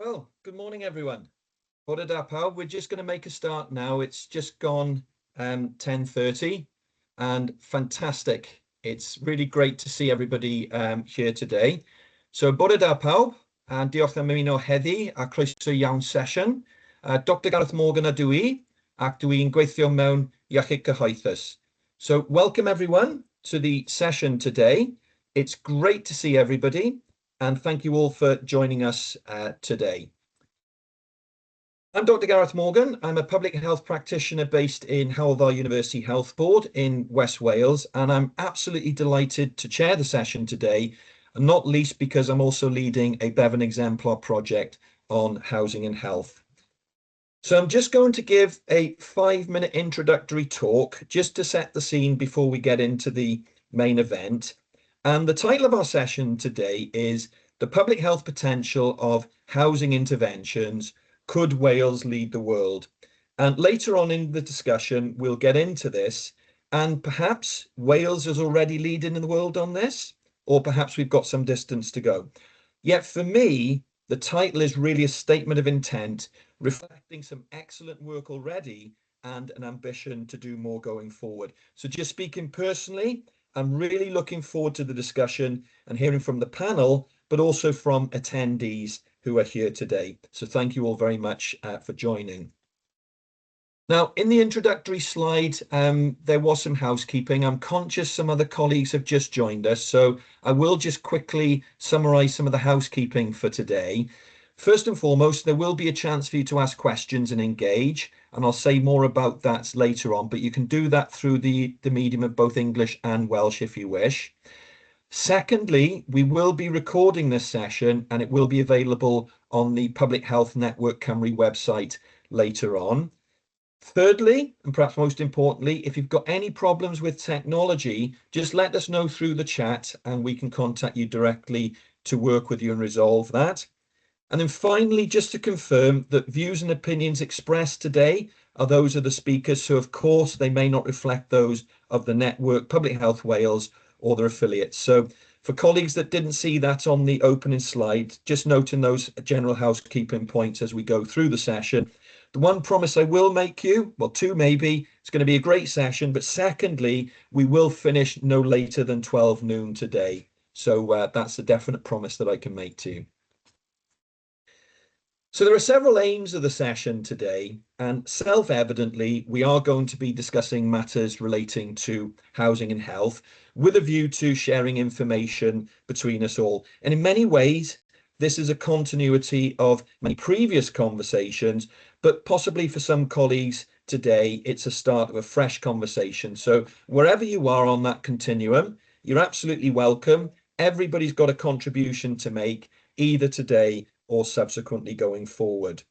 Well, good morning, everyone. Bore da pawb. We're just going to make a start now. It's just gone 10:30 and fantastic. It's really great to see everybody here today. So, bore da pawb, and diolch am ymuno heddi a croeso iawn sesiwn. Dr Gareth Morgan ydw I, ac dwi'n gweithio mewn iechyd cyhoeddus. So, welcome everyone to the session today. It's great to see everybody, and thank you all for joining us today. I'm Dr. Gareth Morgan. I'm a public health practitioner based in Hywel Dda University Health Board in West Wales, and I'm absolutely delighted to chair the session today, and not least because I'm also leading a Bevan Exemplar project on housing and health. So I'm just going to give a 5-minute introductory talk just to set the scene before we get into the main event. And the title of our session today is The Public Health Potential of Housing Interventions. Could Wales lead the world? And later on in the discussion, we'll get into this. And perhaps Wales is already leading in the world on this, or perhaps we've got some distance to go. Yet for me, the title is really a statement of intent, reflecting some excellent work already and an ambition to do more going forward. So just speaking personally, I'm really looking forward to the discussion and hearing from the panel, but also from attendees who are here today. So thank you all very much for joining. Now, in the introductory slide, there was some housekeeping. I'm conscious some other colleagues have just joined us, so I will just quickly summarize some of the housekeeping for today. First and foremost, there will be a chance for you to ask questions and engage, and I'll say more about that later on, but you can do that through the medium of both English and Welsh if you wish. Secondly, we will be recording this session and it will be available on the Public Health Network Cymru website later on. Thirdly, and perhaps most importantly, if you've got any problems with technology, just let us know through the chat and we can contact you directly to work with you and resolve that. And then finally, just to confirm that views and opinions expressed today are those of the speakers, so of course they may not reflect those of the network, Public Health Wales, or their affiliates. So for colleagues that didn't see that on the opening slide, just noting those general housekeeping points as we go through the session. The one promise I will make you, well, two maybe, it's going to be a great session, but secondly, we will finish no later than 12 noon today. So that's a definite promise that I can make to you. So there are several aims of the session today, and self-evidently, we are going to be discussing matters relating to housing and health with a view to sharing information between us all. And in many ways, this is a continuity of many previous conversations, but possibly for some colleagues today, it's a start of a fresh conversation. So wherever you are on that continuum, you're absolutely welcome. Everybody's got a contribution to make, either today or subsequently going forward.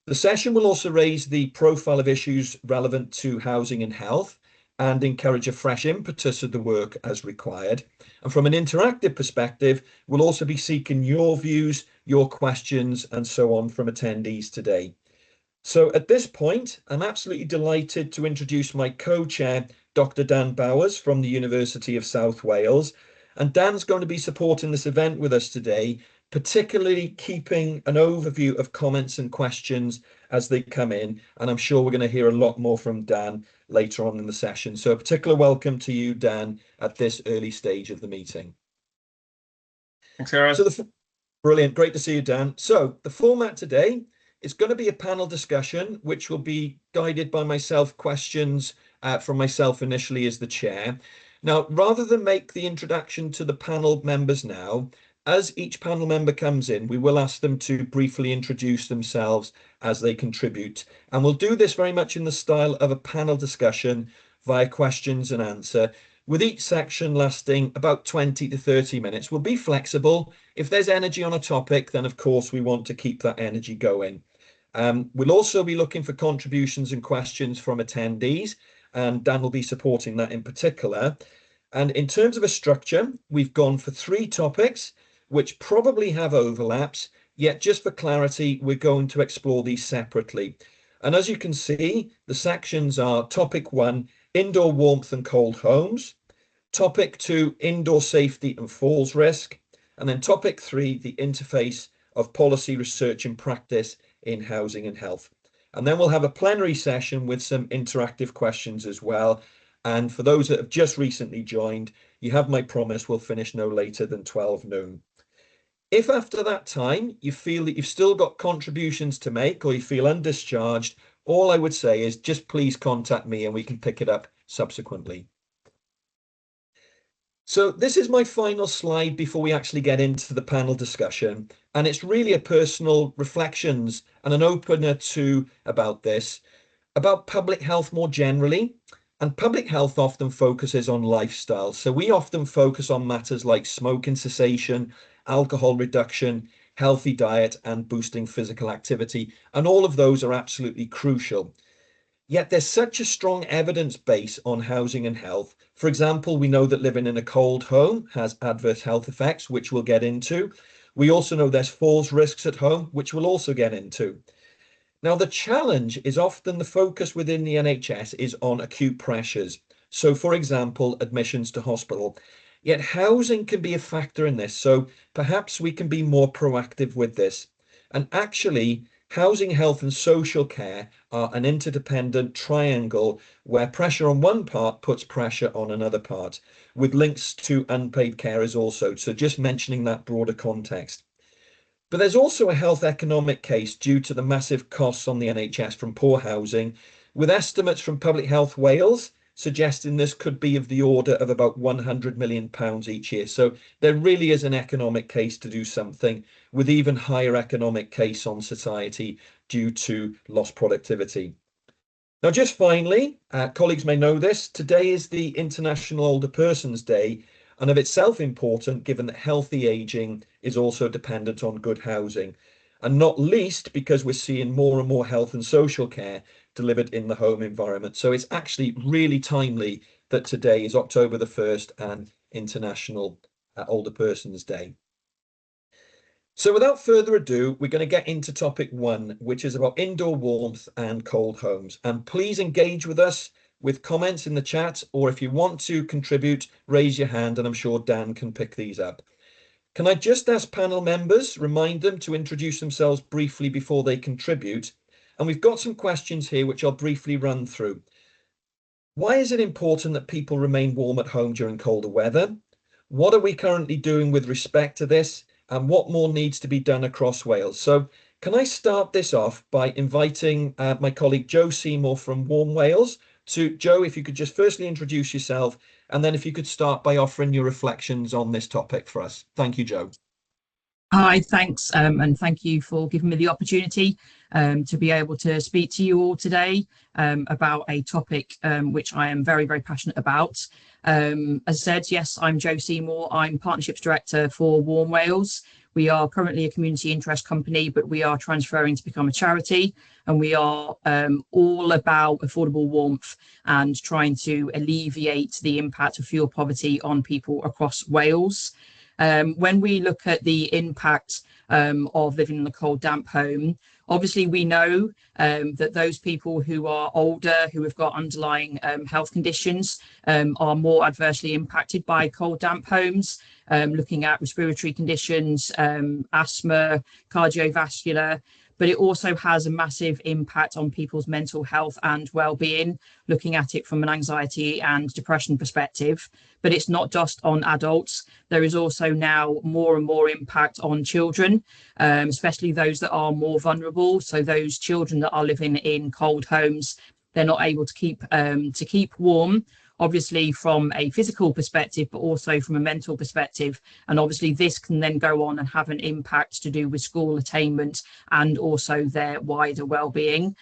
The session will also raise the profile of issues relevant to housing and health and encourage a fresh impetus of the work as required. And from an interactive perspective, we'll also be seeking your views, your questions, and so on from attendees today. So at this point, I'm absolutely delighted to introduce my co-chair, Dr. Dan Bowers from the University of South Wales. And Dan's going to be supporting this event with us today, particularly keeping an overview of comments and questions as they come in. And I'm sure we're going to hear a lot more from Dan later on in the session. So a particular welcome to you, Dan, at this early stage of the meeting. Thanks, Gareth. Brilliant. Great to see you, Dan. So the format today is going to be a panel discussion, which will be guided by myself, questions from myself initially as the chair. Now, rather than make the introduction to the panel members now, as each panel member comes in, we will ask them to briefly introduce themselves as they contribute. And we'll do this very much in the style of a panel discussion via questions and answer, with each section lasting about 20 to 30 minutes. We'll be flexible. If there's energy on a topic, then of course we want to keep that energy going. We'll also be looking for contributions and questions from attendees, and Dan will be supporting that in particular. And in terms of a structure, we've gone for 3 topics, which probably have overlaps, yet just for clarity, we're going to explore these separately. And as you can see, the sections are topic 1, indoor warmth and cold homes, topic 2, indoor safety and falls risk, and then topic 3, the interface of policy, research and practice in housing and health. And then we'll have a plenary session with some interactive questions as well. And for those that have just recently joined, you have my promise we'll finish no later than 12 noon. If after that time you feel that you've still got contributions to make or you feel undischarged, all I would say is just please contact me and we can pick it up subsequently. So this is my final slide before we actually get into the panel discussion. And it's really a personal reflections and an opener to about this, about public health more generally. And public health often focuses on lifestyle. So we often focus on matters like smoking cessation, alcohol reduction, healthy diet, and boosting physical activity. And all of those are absolutely crucial. Yet there's such a strong evidence base on housing and health. For example, we know that living in a cold home has adverse health effects, which we'll get into. We also know there's falls risks at home, which we'll also get into. Now, the challenge is often the focus within the NHS is on acute pressures. So, for example, admissions to hospital. Yet housing can be a factor in this. So perhaps we can be more proactive with this. And actually, housing, health and social care are an interdependent triangle where pressure on one part puts pressure on another part, with links to unpaid carers also. So just mentioning that broader context. But there's also a health economic case due to the massive costs on the NHS from poor housing, with estimates from Public Health Wales suggesting this could be of the order of about £100 million each year. So there really is an economic case to do something, with even higher economic case on society due to lost productivity. Now, just finally, colleagues may know this, today is the International Older Persons Day, and of itself important given that healthy ageing is also dependent on good housing, and not least because we're seeing more and more health and social care delivered in the home environment. So it's actually really timely that today is October the 1st and International Older Persons Day. So without further ado, we're going to get into topic 1, which is about indoor warmth and cold homes. And please engage with us with comments in the chat, or if you want to contribute, raise your hand and I'm sure Dan can pick these up. Can I just ask panel members, remind them to introduce themselves briefly before they contribute? And we've got some questions here, which I'll briefly run through. Why is it important that people remain warm at home during colder weather? What are we currently doing with respect to this? And what more needs to be done across Wales? So can I start this off by inviting my colleague Joe Seymour from Warm Wales. So Joe, if you could just firstly introduce yourself, and then if you could start by offering your reflections on this topic for us. Thank you, Joe. Hi, thanks, and thank you for giving me the opportunity to be able to speak to you all today about a topic which I am very, very passionate about. As I said, yes, I'm Joe Seymour. I'm Partnerships Director for Warm Wales. We are currently a community interest company, but we are transferring to become a charity, and we are all about affordable warmth and trying to alleviate the impact of fuel poverty on people across Wales. When we look at the impact of living in a cold, damp home, obviously we know that those people who are older, who have got underlying health conditions, are more adversely impacted by cold, damp homes, looking at respiratory conditions, asthma, cardiovascular. But it also has a massive impact on people's mental health and well-being, looking at it from an anxiety and depression perspective. But it's not just on adults. There is also now more and more impact on children, especially those that are more vulnerable. So those children that are living in cold homes, they're not able to keep warm, obviously from a physical perspective, but also from a mental perspective. And obviously this can then go on and have an impact to do with school attainment and also their wider well-being.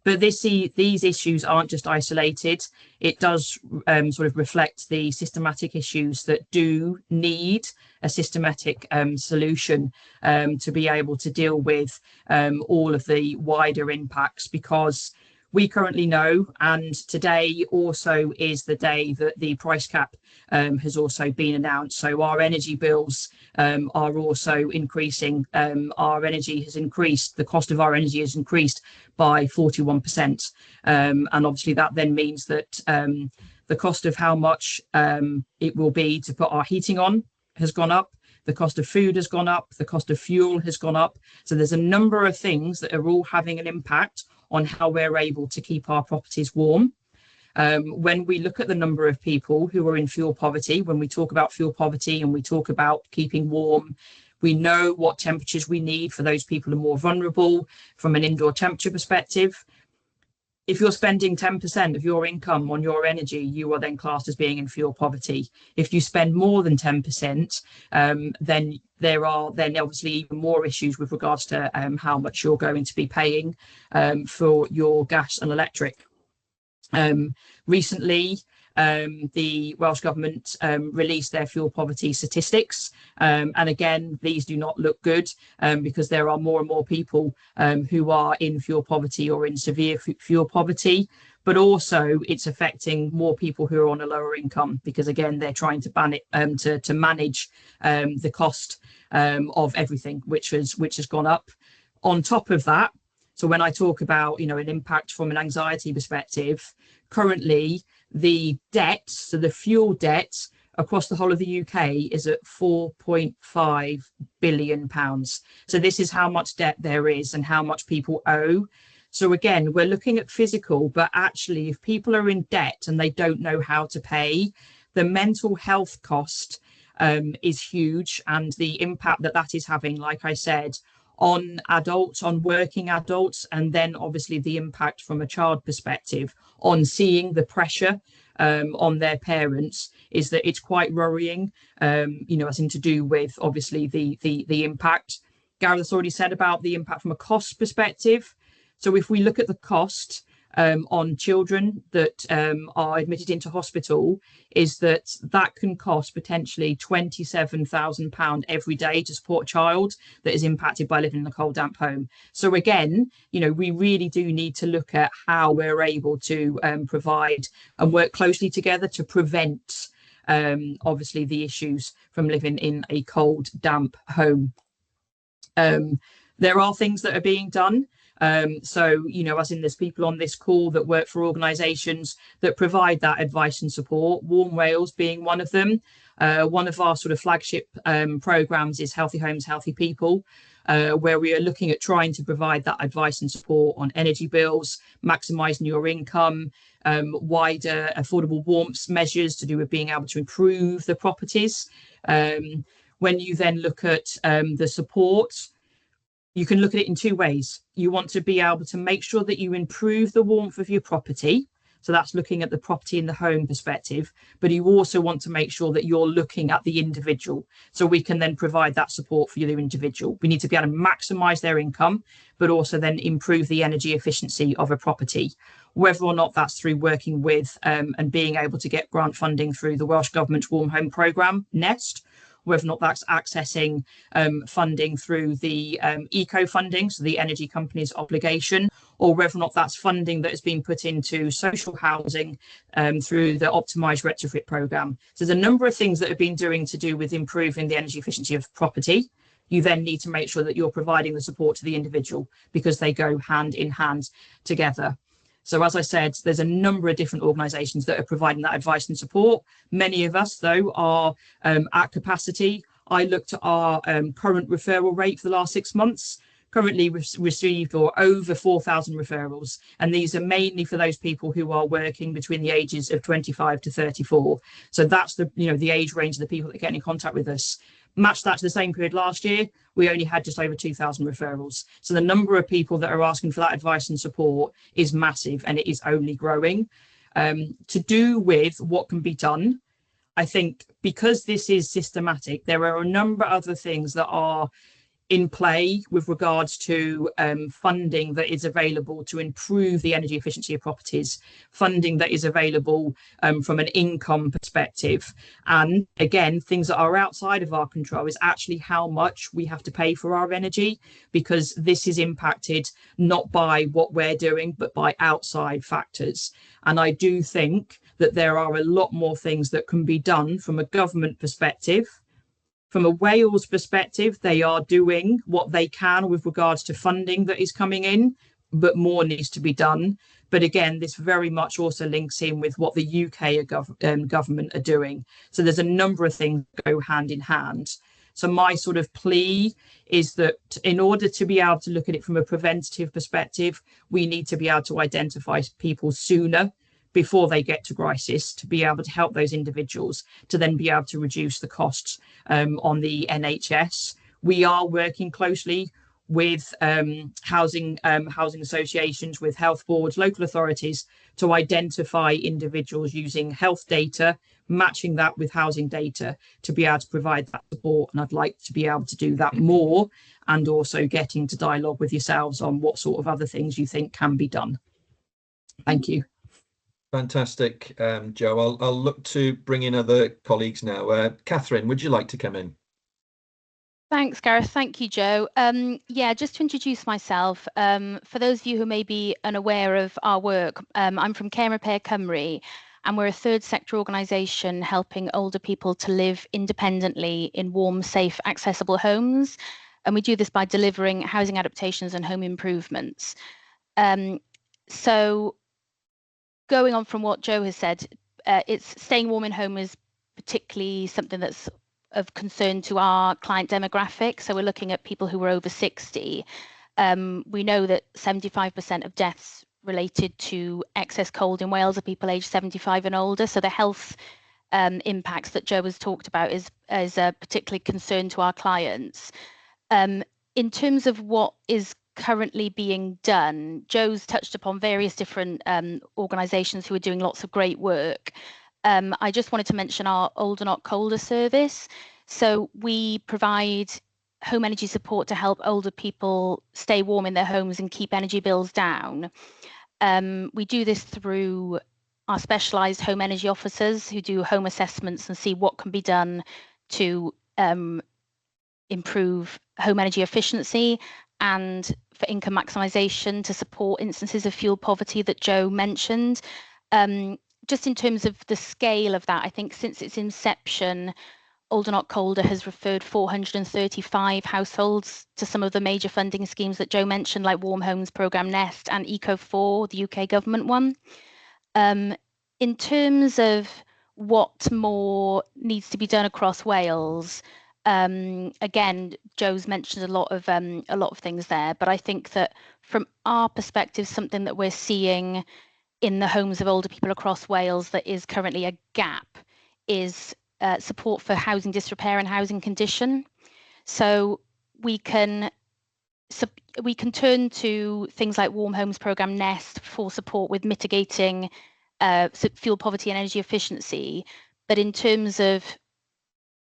But these issues aren't just isolated. It does sort of reflect the systematic issues that do need a systematic solution to be able to deal with all of the wider impacts, because we currently know, and today also is the day that the price cap has also been announced. So our energy bills are also increasing. Our energy has increased, the cost of our energy has increased by 41%. And obviously that then means that the cost of how much it will be to put our heating on has gone up. the cost of food has gone up, the cost of fuel has gone up. So there's a number of things that are all having an impact on how we're able to keep our properties warm. When we look at the number of people who are in fuel poverty, when we talk about fuel poverty and we talk about keeping warm, we know what temperatures we need for those people who are more vulnerable from an indoor temperature perspective. If you're spending 10% of your income on your energy, you are then classed as being in fuel poverty. If you spend more than 10%, then there are then obviously even more issues with regards to how much you're going to be paying for your gas and electric. Recently, the Welsh Government released their fuel poverty statistics. And again, these do not look good because there are more and more people who are in fuel poverty or in severe fuel poverty. But also it's affecting more people who are on a lower income because, again, they're trying to ban it to manage the cost of everything, which has gone up. On top of that, so when I talk about, you know, an impact from an anxiety perspective, currently the debt, so the fuel debt across the whole of the UK is at £4.5 billion. So this is how much debt there is and how much people owe. So again, we're looking at physical, but actually if people are in debt and they don't know how to pay, the mental health cost is huge, and the impact that that is having, like I said, on adults, on working adults, and then obviously the impact from a child perspective on seeing the pressure on their parents is that it's quite worrying, you know, as in to do with obviously the impact. Gareth's already said about the impact from a cost perspective. So if we look at the cost on children that are admitted into hospital, is that can cost potentially £27,000 every day to support a child that is impacted by living in a cold, damp home. So again, you know, we really do need to look at how we're able to provide and work closely together to prevent obviously the issues from living in a cold, damp home. There are things that are being done. So, you know, as in there's people on this call that work for organisations that provide that advice and support, Warm Wales being one of them. One of our sort of flagship programmes is Healthy Homes, Healthy People, where we are looking at trying to provide that advice and support on energy bills, maximising your income, wider affordable warmth measures to do with being able to improve the properties. When you then look at the support, you can look at it in two ways. You want to be able to make sure that you improve the warmth of your property. So that's looking at the property in the home perspective, but you also want to make sure that you're looking at the individual. So we can then provide that support for the individual. We need to be able to maximise their income, but also then improve the energy efficiency of a property, whether or not that's through working with and being able to get grant funding through the Welsh Government's Warm Home Programme, NEST, whether or not that's accessing funding through the eco funding, so the energy company's obligation, or whether or not that's funding that has been put into social housing through the optimised retrofit programme. So there's a number of things that have been doing to do with improving the energy efficiency of property. You then need to make sure that you're providing the support to the individual because they go hand in hand together. So as I said, there's a number of different organisations that are providing that advice and support. Many of us, though, are at capacity. I looked at our current referral rate for the last 6 months. Currently received or over 4,000 referrals. And these are mainly for those people who are working between the ages of 25 to 34. So that's the, you know, the age range of the people that get in contact with us. Match that to the same period last year, we only had just over 2,000 referrals. So the number of people that are asking for that advice and support is massive, and it is only growing. To do with what can be done, I think because this is systematic, there are a number of other things that are in play with regards to funding that is available to improve the energy efficiency of properties, funding that is available from an income perspective. And again, things that are outside of our control is actually how much we have to pay for our energy, because this is impacted not by what we're doing, but by outside factors. And I do think that there are a lot more things that can be done from a government perspective. From a Wales perspective, they are doing what they can with regards to funding that is coming in, but more needs to be done. But again, this very much also links in with what the UK government are doing. So there's a number of things that go hand in hand. So my sort of plea is that in order to be able to look at it from a preventative perspective, we need to be able to identify people sooner before they get to crisis, to be able to help those individuals to then be able to reduce the costs on the NHS. We are working closely with housing associations, with health boards, local authorities, to identify individuals using health data, matching that with housing data to be able to provide that support. And I'd like to be able to do that more, and also get into dialogue with yourselves on what sort of other things you think can be done. Thank you. Fantastic, Jo. I'll look to bring in other colleagues now. Catherine, would you like to come in? Thanks, Gareth. Thank you, Jo. Yeah, just to introduce myself, for those of you who may be unaware of our work, I'm from Care and Repair Cymru, and we're a third sector organisation helping older people to live independently in warm, safe, accessible homes. And we do this by delivering housing adaptations and home improvements. So going on from what Jo has said, it's staying warm in home is particularly something that's of concern to our client demographic. So we're looking at people who are over 60. We know that 75% of deaths related to excess cold in Wales are people aged 75 and older. So the health impacts that Jo has talked about is a particularly concern to our clients. In terms of what is currently being done, Jo's touched upon various different organisations who are doing lots of great work. I just wanted to mention our Older Not Colder service. So we provide home energy support to help older people stay warm in their homes and keep energy bills down. We do this through our specialised home energy officers who do home assessments and see what can be done to improve home energy efficiency, and for income maximisation to support instances of fuel poverty that Jo mentioned. Just in terms of the scale of that, I think since its inception, Older Not Colder has referred 435 households to some of the major funding schemes that Jo mentioned, like Warm Homes Programme Nest and Eco4, the UK government one. In terms of what more needs to be done across Wales, again, Jo's mentioned a lot of things there, but I think that from our perspective, something that we're seeing in the homes of older people across Wales that is currently a gap is support for housing disrepair and housing condition. So we can turn to things like Warm Homes Programme Nest for support with mitigating fuel poverty and energy efficiency. But in terms of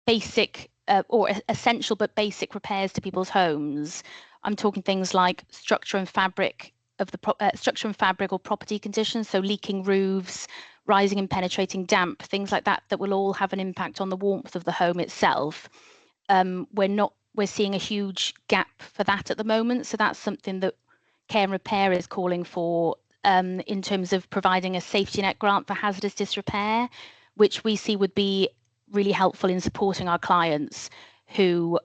basic or essential but basic repairs to people's homes, I'm talking things like structure and fabric or property conditions, so leaking roofs, rising and penetrating damp, things like that, that will all have an impact on the warmth of the home itself. We're seeing a huge gap for that at the moment, so that's something that Care and Repair is calling for in terms of providing a safety net grant for hazardous disrepair, which we see would be really helpful in supporting our clients who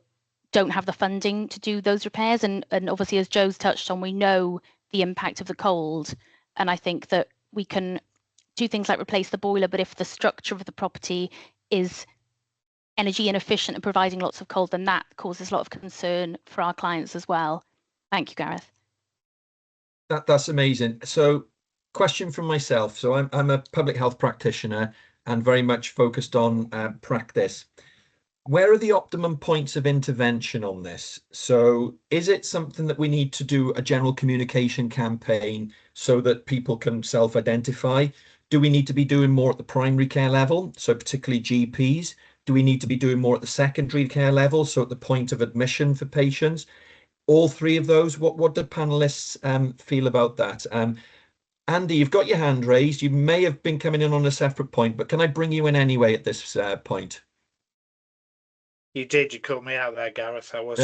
don't have the funding to do those repairs. And obviously, as Jo's touched on, we know the impact of the cold, and I think that we can do things like replace the boiler, but if the structure of the property is energy inefficient and providing lots of cold, then that causes a lot of concern for our clients as well. Thank you, Gareth. That's amazing. So, question from myself. So I'm a public health practitioner and very much focused on practice. Where are the optimum points of intervention on this? So is it something that we need to do a general communication campaign so that people can self-identify? Do we need to be doing more at the primary care level, so particularly GPs? Do we need to be doing more at the secondary care level, so at the point of admission for patients? All three of those, what do panelists feel about that? Andy, you've got your hand raised. You may have been coming in on a separate point, but can I bring you in anyway at this point? You did. You caught me out there, Gareth. I was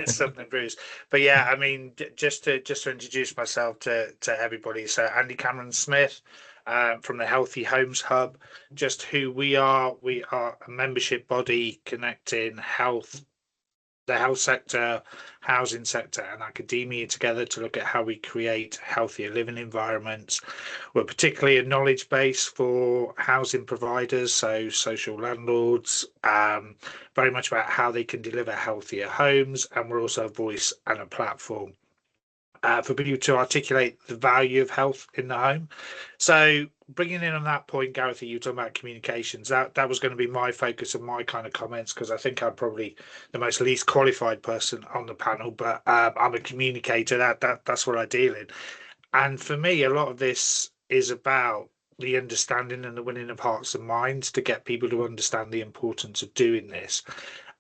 something, Bruce. But yeah, I mean, just to introduce myself to everybody. So Andy Cameron Smith from the Healthy Homes Hub. Just who we are. We are a membership body connecting health, the health sector, housing sector, and academia together to look at how we create healthier living environments. We're particularly a knowledge base for housing providers, so social landlords, very much about how they can deliver healthier homes, and we're also a voice and a platform for people to articulate the value of health in the home. So bringing in on that point, Gareth, you were talking about communications. That was going to be my focus of my kind of comments, because I think I'm probably the most least qualified person on the panel, but I'm a communicator. That's what I deal in. And for me, a lot of this is about the understanding and the winning of hearts and minds to get people to understand the importance of doing this.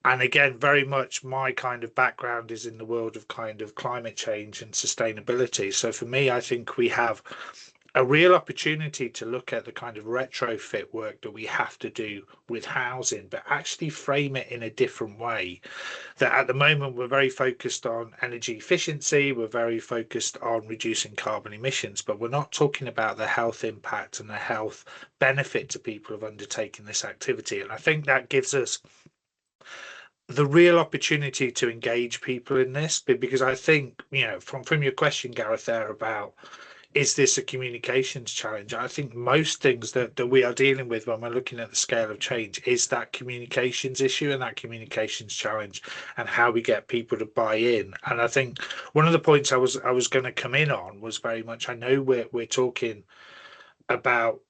And again, very much my kind of background is in the world of kind of climate change and sustainability. So for me, I think we have a real opportunity to look at the kind of retrofit work that we have to do with housing, but actually frame it in a different way. That at the moment, we're very focused on energy efficiency, we're very focused on reducing carbon emissions, but we're not talking about the health impact and the health benefit to people of undertaking this activity. And I think that gives us the real opportunity to engage people in this, because I think, you know, from your question, Gareth, there about, is this a communications challenge? I think most things that we are dealing with when we're looking at the scale of change is that communications issue and that communications challenge, and how we get people to buy in. And I think one of the points I was going to come in on was very much, I know we're talking about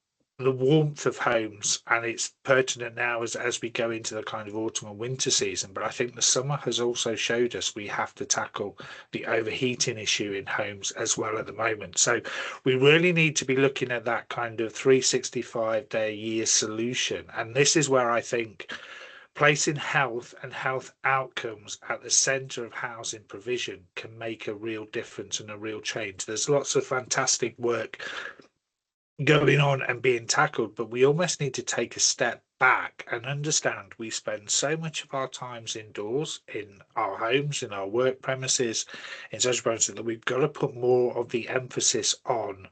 the warmth of homes, and it's pertinent now as we go into the kind of autumn and winter season, but I think the summer has also showed us we have to tackle the overheating issue in homes as well at the moment. So we really need to be looking at that kind of 365-day-a-year solution, and this is where I think placing health and health outcomes at the centre of housing provision can make a real difference and a real change. There's lots of fantastic work going on and being tackled, but we almost need to take a step back and understand we spend so much of our times indoors, in our homes, in our work premises, in such premises, that we've got to put more of the emphasis on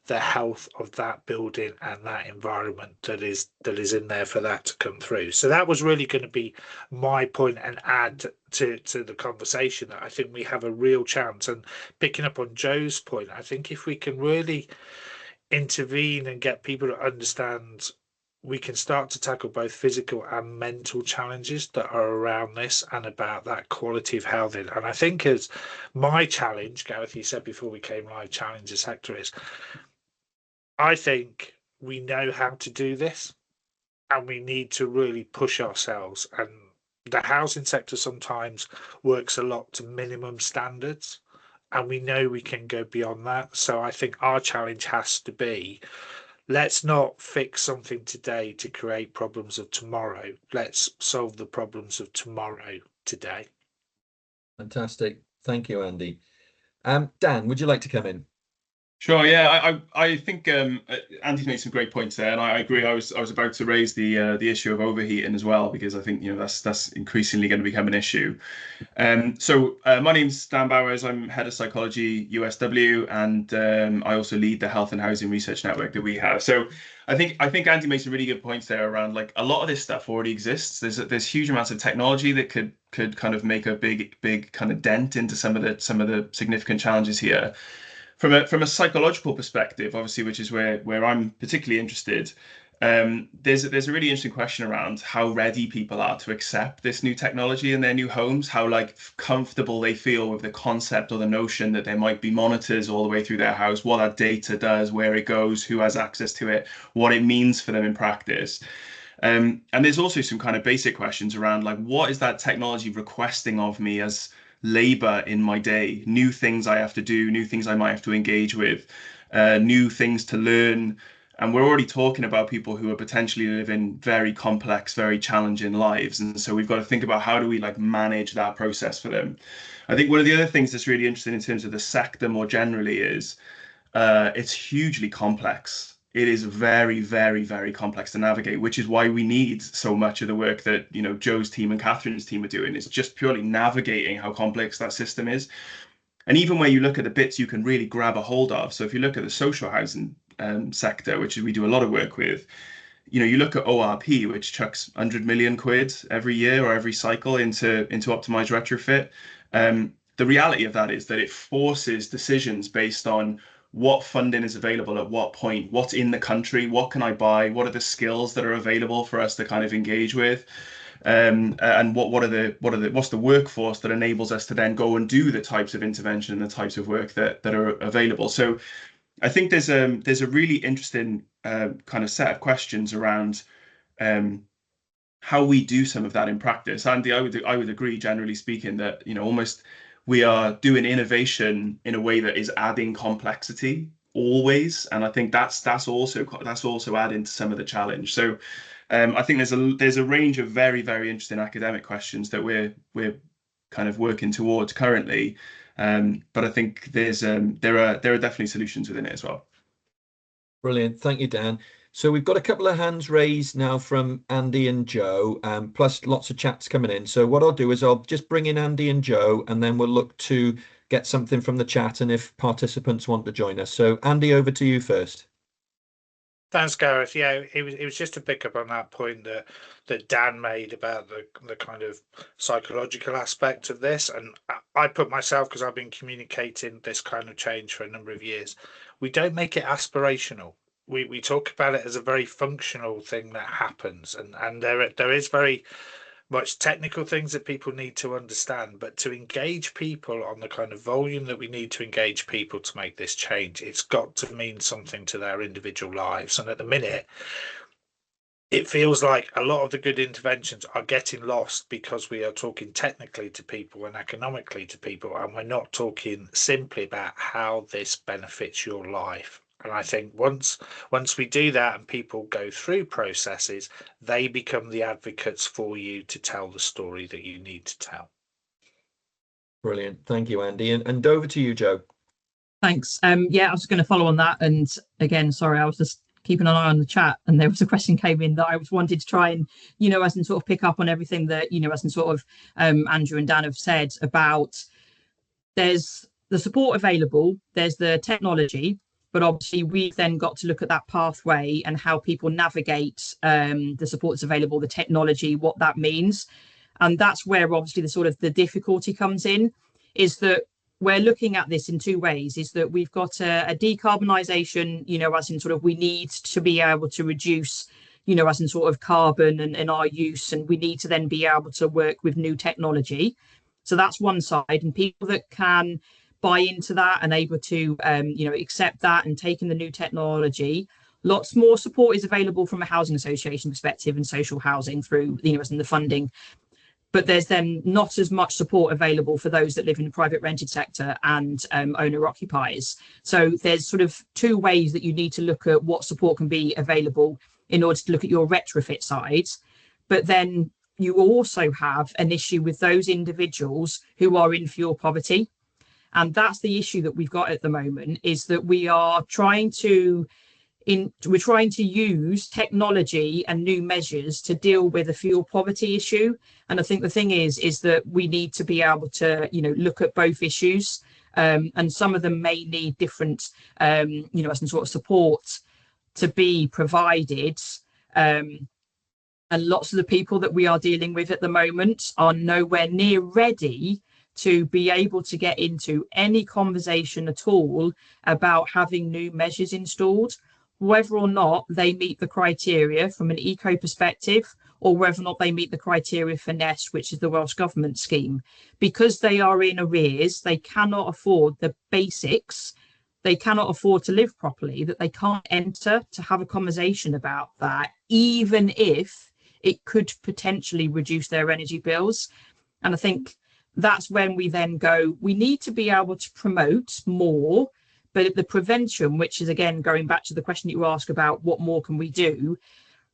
the health of that building and that environment that is in there for that to come through. So that was really going to be my point, and add to the conversation that I think we have a real chance. And picking up on Joe's point, I think if we can really intervene and get people to understand, we can start to tackle both physical and mental challenges that are around this and about that quality of housing. And I think as my challenge, Gareth, you said before we came live, challenge the sector is, I think we know how to do this, and we need to really push ourselves. And the housing sector sometimes works a lot to minimum standards, and we know we can go beyond that. So I think our challenge has to be, let's not fix something today to create problems of tomorrow. Let's solve the problems of tomorrow today. Fantastic. Thank you, Andy. Dan, would you like to come in? Sure. Yeah, I think Andy's made some great points there, and I agree. I was about to raise the issue of overheating as well, because I think, you know, that's increasingly going to become an issue. So my name's Dan Bowers. I'm head of psychology USW, and I also lead the Health and Housing Research Network that we have. So I think Andy made some really good points there around, like, a lot of this stuff already exists. There's huge amounts of technology that could kind of make a big kind of dent into some of the significant challenges here. From a psychological perspective, obviously, which is where I'm particularly interested, there's a really interesting question around how ready people are to accept this new technology in their new homes, how, like, comfortable they feel with the concept or the notion that there might be monitors all the way through their house, what that data does, where it goes, who has access to it, what it means for them in practice. And there's also some kind of basic questions around, like, what is that technology requesting of me as labor in my day, new things I have to do, new things I might have to engage with, new things to learn. And we're already talking about people who are potentially living very complex, very challenging lives. And so we've got to think about, how do we, like, manage that process for them? I think one of the other things that's really interesting in terms of the sector more generally is it's hugely complex. It is very, very, very complex to navigate, which is why we need so much of the work that, you know, Joe's team and Catherine's team are doing, is just purely navigating how complex that system is. And even where you look at the bits you can really grab a hold of, so if you look at the social housing sector, which we do a lot of work with, you look at ORP, which chucks 100 million quid every year or every cycle into optimized retrofit. The reality of that is that it forces decisions based on what funding is available at what point, what's in the country, what can I buy, what are the skills that are available for us to kind of engage with, and what's the workforce that enables us to then go and do the types of intervention and the types of work that are available. So I think there's a really interesting kind of set of questions around how we do some of that in practice. Andy, I would agree, generally speaking, that almost we are doing innovation in a way that is adding complexity always, and I think that's also adding to some of the challenge. So I think there's a range of very, very interesting academic questions that we're kind of working towards currently. But I think there are definitely solutions within it as well. Brilliant, thank you, Dan. So we've got a couple of hands raised now from Andy and Joe, plus lots of chats coming in. So what I'll do is I'll just bring in Andy and Joe, and then we'll look to get something from the chat and if participants want to join us. So Andy, over to you first. Thanks, Gareth. Yeah, it was just to pick up on that point that Dan made about the kind of psychological aspect of this. And I put myself, because I've been communicating this kind of change for a number of years, we don't make it aspirational. We talk about it as a very functional thing that happens, and there is very much technical things that people need to understand, but to engage people on the kind of volume that we need to engage people to make this change, it's got to mean something to their individual lives. And at the minute, it feels like a lot of the good interventions are getting lost because we are talking technically to people and economically to people, and we're not talking simply about how this benefits your life. And I think once we do that and people go through processes, they become the advocates for you to tell the story that you need to tell. Brilliant. Thank you, Andy. And over to you, Joe. Thanks. Yeah, I was going to follow on that. And again, sorry, I was just keeping an eye on the chat, and there was a question came in that I wanted to try and, as in sort of pick up on everything that, as in sort of Andrew and Dan have said about there's the support available, there's the technology, but obviously we've then got to look at that pathway and how people navigate the supports available, the technology, what that means. And that's where obviously the sort of the difficulty comes in, is that we're looking at this in two ways. Is that we've got a decarbonisation, as in sort of we need to be able to reduce, as in sort of carbon and our use, and we need to then be able to work with new technology. So that's one side, and people that can buy into that and able to accept that and take in the new technology. Lots more support is available from a housing association perspective and social housing through as in the funding, but there's then not as much support available for those that live in the private rented sector and owner occupiers. So there's sort of two ways that you need to look at what support can be available in order to look at your retrofit side. But then you also have an issue with those individuals who are in fuel poverty. And that's the issue that we've got at the moment, is that we are trying to use technology and new measures to deal with the fuel poverty issue. And I think the thing is that we need to be able to, look at both issues. And some of them may need different, some sort of support to be provided. And lots of the people that we are dealing with at the moment are nowhere near ready to be able to get into any conversation at all about having new measures installed, whether or not they meet the criteria from an eco perspective, or whether or not they meet the criteria for NEST, which is the Welsh Government scheme. Because they are in arrears, they cannot afford the basics, they cannot afford to live properly, that they can't enter to have a conversation about that, even if it could potentially reduce their energy bills. And I think that's when we then go, we need to be able to promote more, but the prevention, which is again going back to the question that you ask about what more can we do,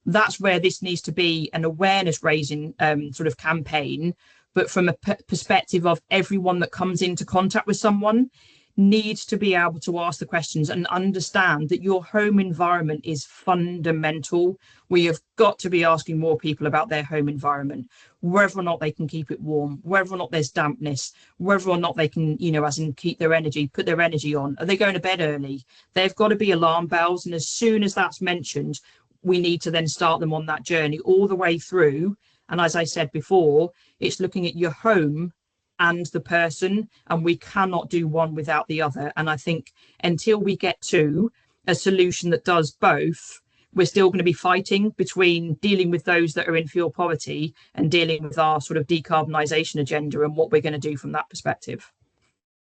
that's where this needs to be an awareness raising sort of campaign, but from a perspective of everyone that comes into contact with someone needs to be able to ask the questions and understand that your home environment is fundamental. We have got to be asking more people about their home environment, whether or not they can keep it warm, whether or not there's dampness, whether or not they can, as in keep their energy, put their energy on. Are they going to bed early? They've got to be alarm bells. And as soon as that's mentioned, we need to then start them on that journey all the way through. And as I said before, it's looking at your home and the person, and we cannot do one without the other. And I think until we get to a solution that does both, we're still going to be fighting between dealing with those that are in fuel poverty and dealing with our sort of decarbonisation agenda and what we're going to do from that perspective.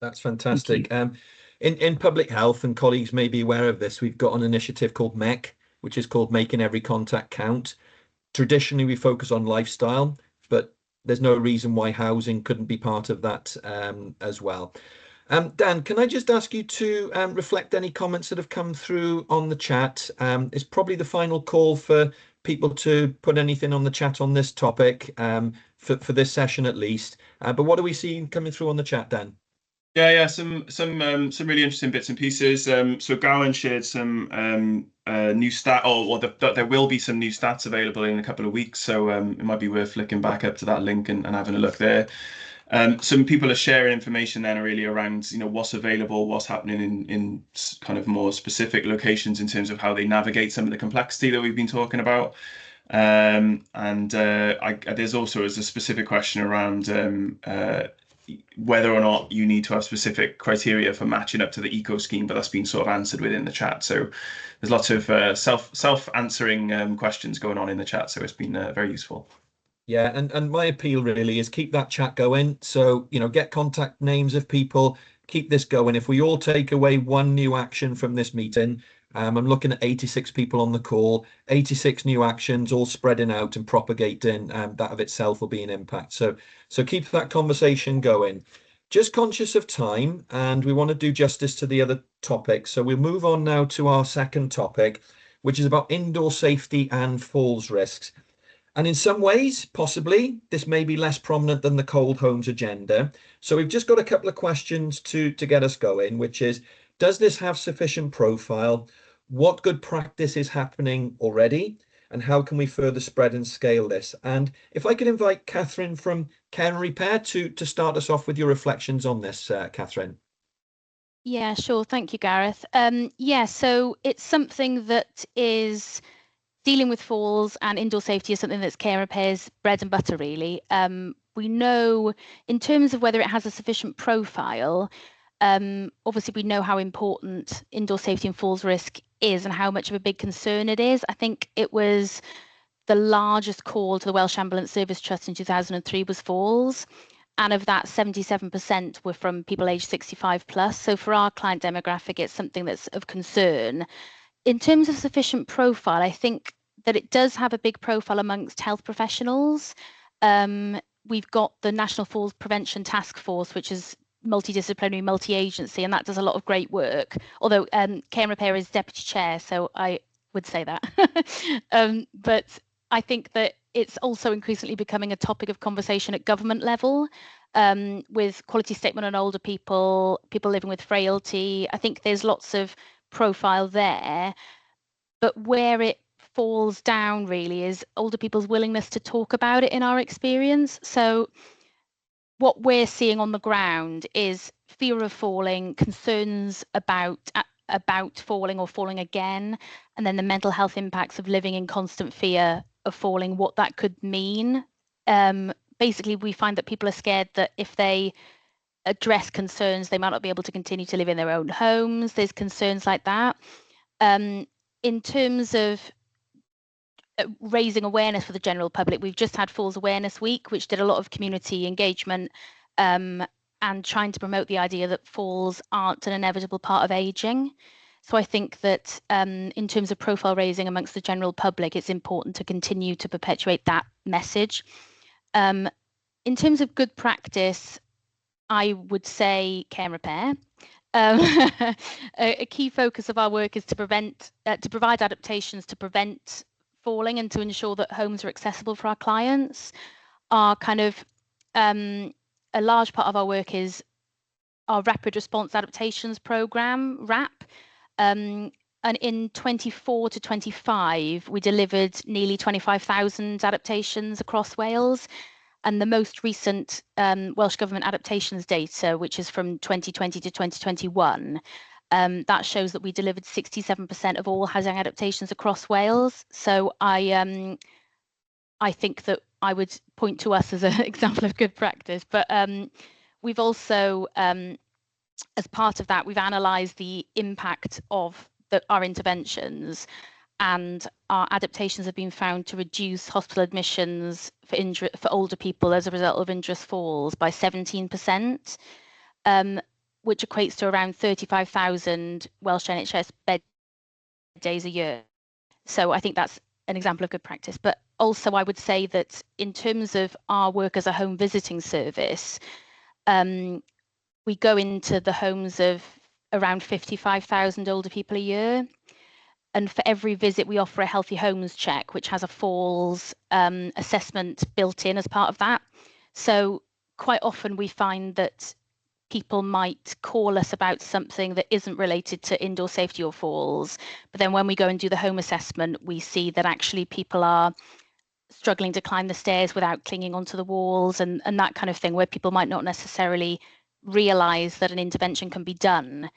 That's fantastic. In public health, and colleagues may be aware of this, we've got an initiative called MEC, which is called Making Every Contact Count. Traditionally, we focus on lifestyle, but there's no reason why housing couldn't be part of that as well. Dan, can I just ask you to reflect any comments that have come through on the chat? It's probably the final call for people to put anything on the chat on this topic for this session at least. But what are we seeing coming through on the chat, Dan? Yeah, some really interesting bits and pieces. So Gowan shared some new stat, or there will be some new stats available in a couple of weeks. So it might be worth flicking back up to that link and having a look there. Some people are sharing information then really around, what's available, what's happening in kind of more specific locations in terms of how they navigate some of the complexity that we've been talking about. There's also a specific question around whether or not you need to have specific criteria for matching up to the eco scheme, but that's been sort of answered within the chat. So there's lots of self-answering questions going on in the chat. So it's been very useful. Yeah, and my appeal really is keep that chat going. So, get contact names of people, keep this going. If we all take away one new action from this meeting, I'm looking at 86 people on the call, 86 new actions all spreading out and propagating, that of itself will be an impact. So keep that conversation going. Just conscious of time, and we want to do justice to the other topics. So we'll move on now to our second topic, which is about indoor safety and falls risks. And in some ways, possibly, this may be less prominent than the cold homes agenda. So we've just got a couple of questions to get us going, which is, does this have sufficient profile? What good practice is happening already? And how can we further spread and scale this? And if I could invite Catherine from Care and Repair to start us off with your reflections on this, Catherine. Yeah, sure. Thank you, Gareth. So it's something that is dealing with falls and indoor safety is something that's Care Repair's bread and butter, really. We know in terms of whether it has a sufficient profile, obviously we know how important indoor safety and falls risk is and how much of a big concern it is. I think it was the largest call to the Welsh Ambulance Service Trust in 2003 was falls. And of that, 77% were from people aged 65 plus. So for our client demographic, it's something that's of concern. In terms of sufficient profile, I think that it does have a big profile amongst health professionals. We've got the National Falls Prevention Task Force, which is multidisciplinary, multi-agency, and that does a lot of great work. Although Care and Repair is deputy chair, so I would say that. But I think that it's also increasingly becoming a topic of conversation at government level, with quality statement on older people, people living with frailty. I think there's lots of profile there, but where it falls down really is older people's willingness to talk about it in our experience. So what we're seeing on the ground is fear of falling, concerns about falling or falling again, and then the mental health impacts of living in constant fear of falling, what that could mean. Basically, we find that people are scared that if they address concerns, they might not be able to continue to live in their own homes. There's concerns like that. In terms of raising awareness for the general public, we've just had Falls Awareness Week, which did a lot of community engagement and trying to promote the idea that falls aren't an inevitable part of aging. So I think that in terms of profile raising amongst the general public, it's important to continue to perpetuate that message. In terms of good practice, I would say Care and Repair. A key focus of our work is to provide adaptations to prevent falling and to ensure that homes are accessible for our clients. Our kind of a large part of our work is our Rapid Response Adaptations Programme, RAP. And in 24 to 25, we delivered nearly 25,000 adaptations across Wales. And the most recent Welsh Government adaptations data, which is from 2020 to 2021, that shows that we delivered 67% of all housing adaptations across Wales. So I think that I would point to us as an example of good practice. But we've also, as part of that, we've analysed the impact of our interventions, and our adaptations have been found to reduce hospital admissions for older people as a result of injurious falls by 17%, which equates to around 35,000 Welsh NHS bed days a year. So I think that's an example of good practice. But also I would say that in terms of our work as a home visiting service, we go into the homes of around 55,000 older people a year. And for every visit, we offer a Healthy Homes check, which has a falls assessment built in as part of that. So quite often we find that people might call us about something that isn't related to indoor safety or falls. But then when we go and do the home assessment, we see that actually people are struggling to climb the stairs without clinging onto the walls and that kind of thing, where people might not necessarily realise that an intervention can be done.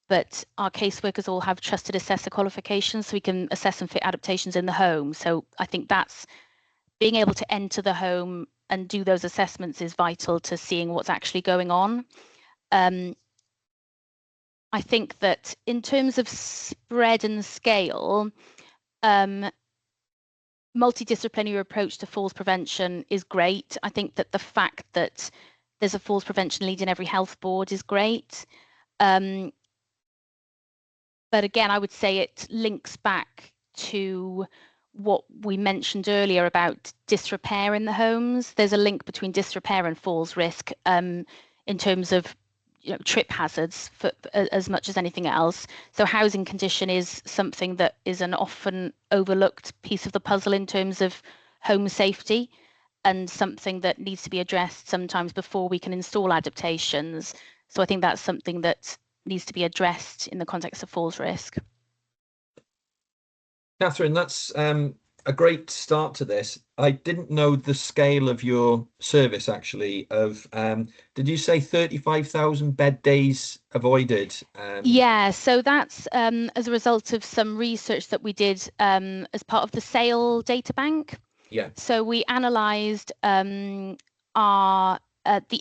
But our caseworkers all have trusted assessor qualifications, so we can assess and fit adaptations in the home. So I think that's being able to enter the home and do those assessments is vital to seeing what's actually going on. I think that in terms of spread and scale, multidisciplinary approach to falls prevention is great. I think that the fact that there's a falls prevention lead in every health board is great. But again, I would say it links back to what we mentioned earlier about disrepair in the homes. There's a link between disrepair and falls risk in terms of trip hazards for as much as anything else. So housing condition is something that is an often overlooked piece of the puzzle in terms of home safety, and something that needs to be addressed sometimes before we can install adaptations. So I think that's something that needs to be addressed in the context of falls risk. Catherine, that's a great start to this. I didn't know the scale of your service actually of, did you say 35,000 bed days avoided? Yeah, so that's as a result of some research that we did as part of the SAIL data bank. Yeah. So we analysed the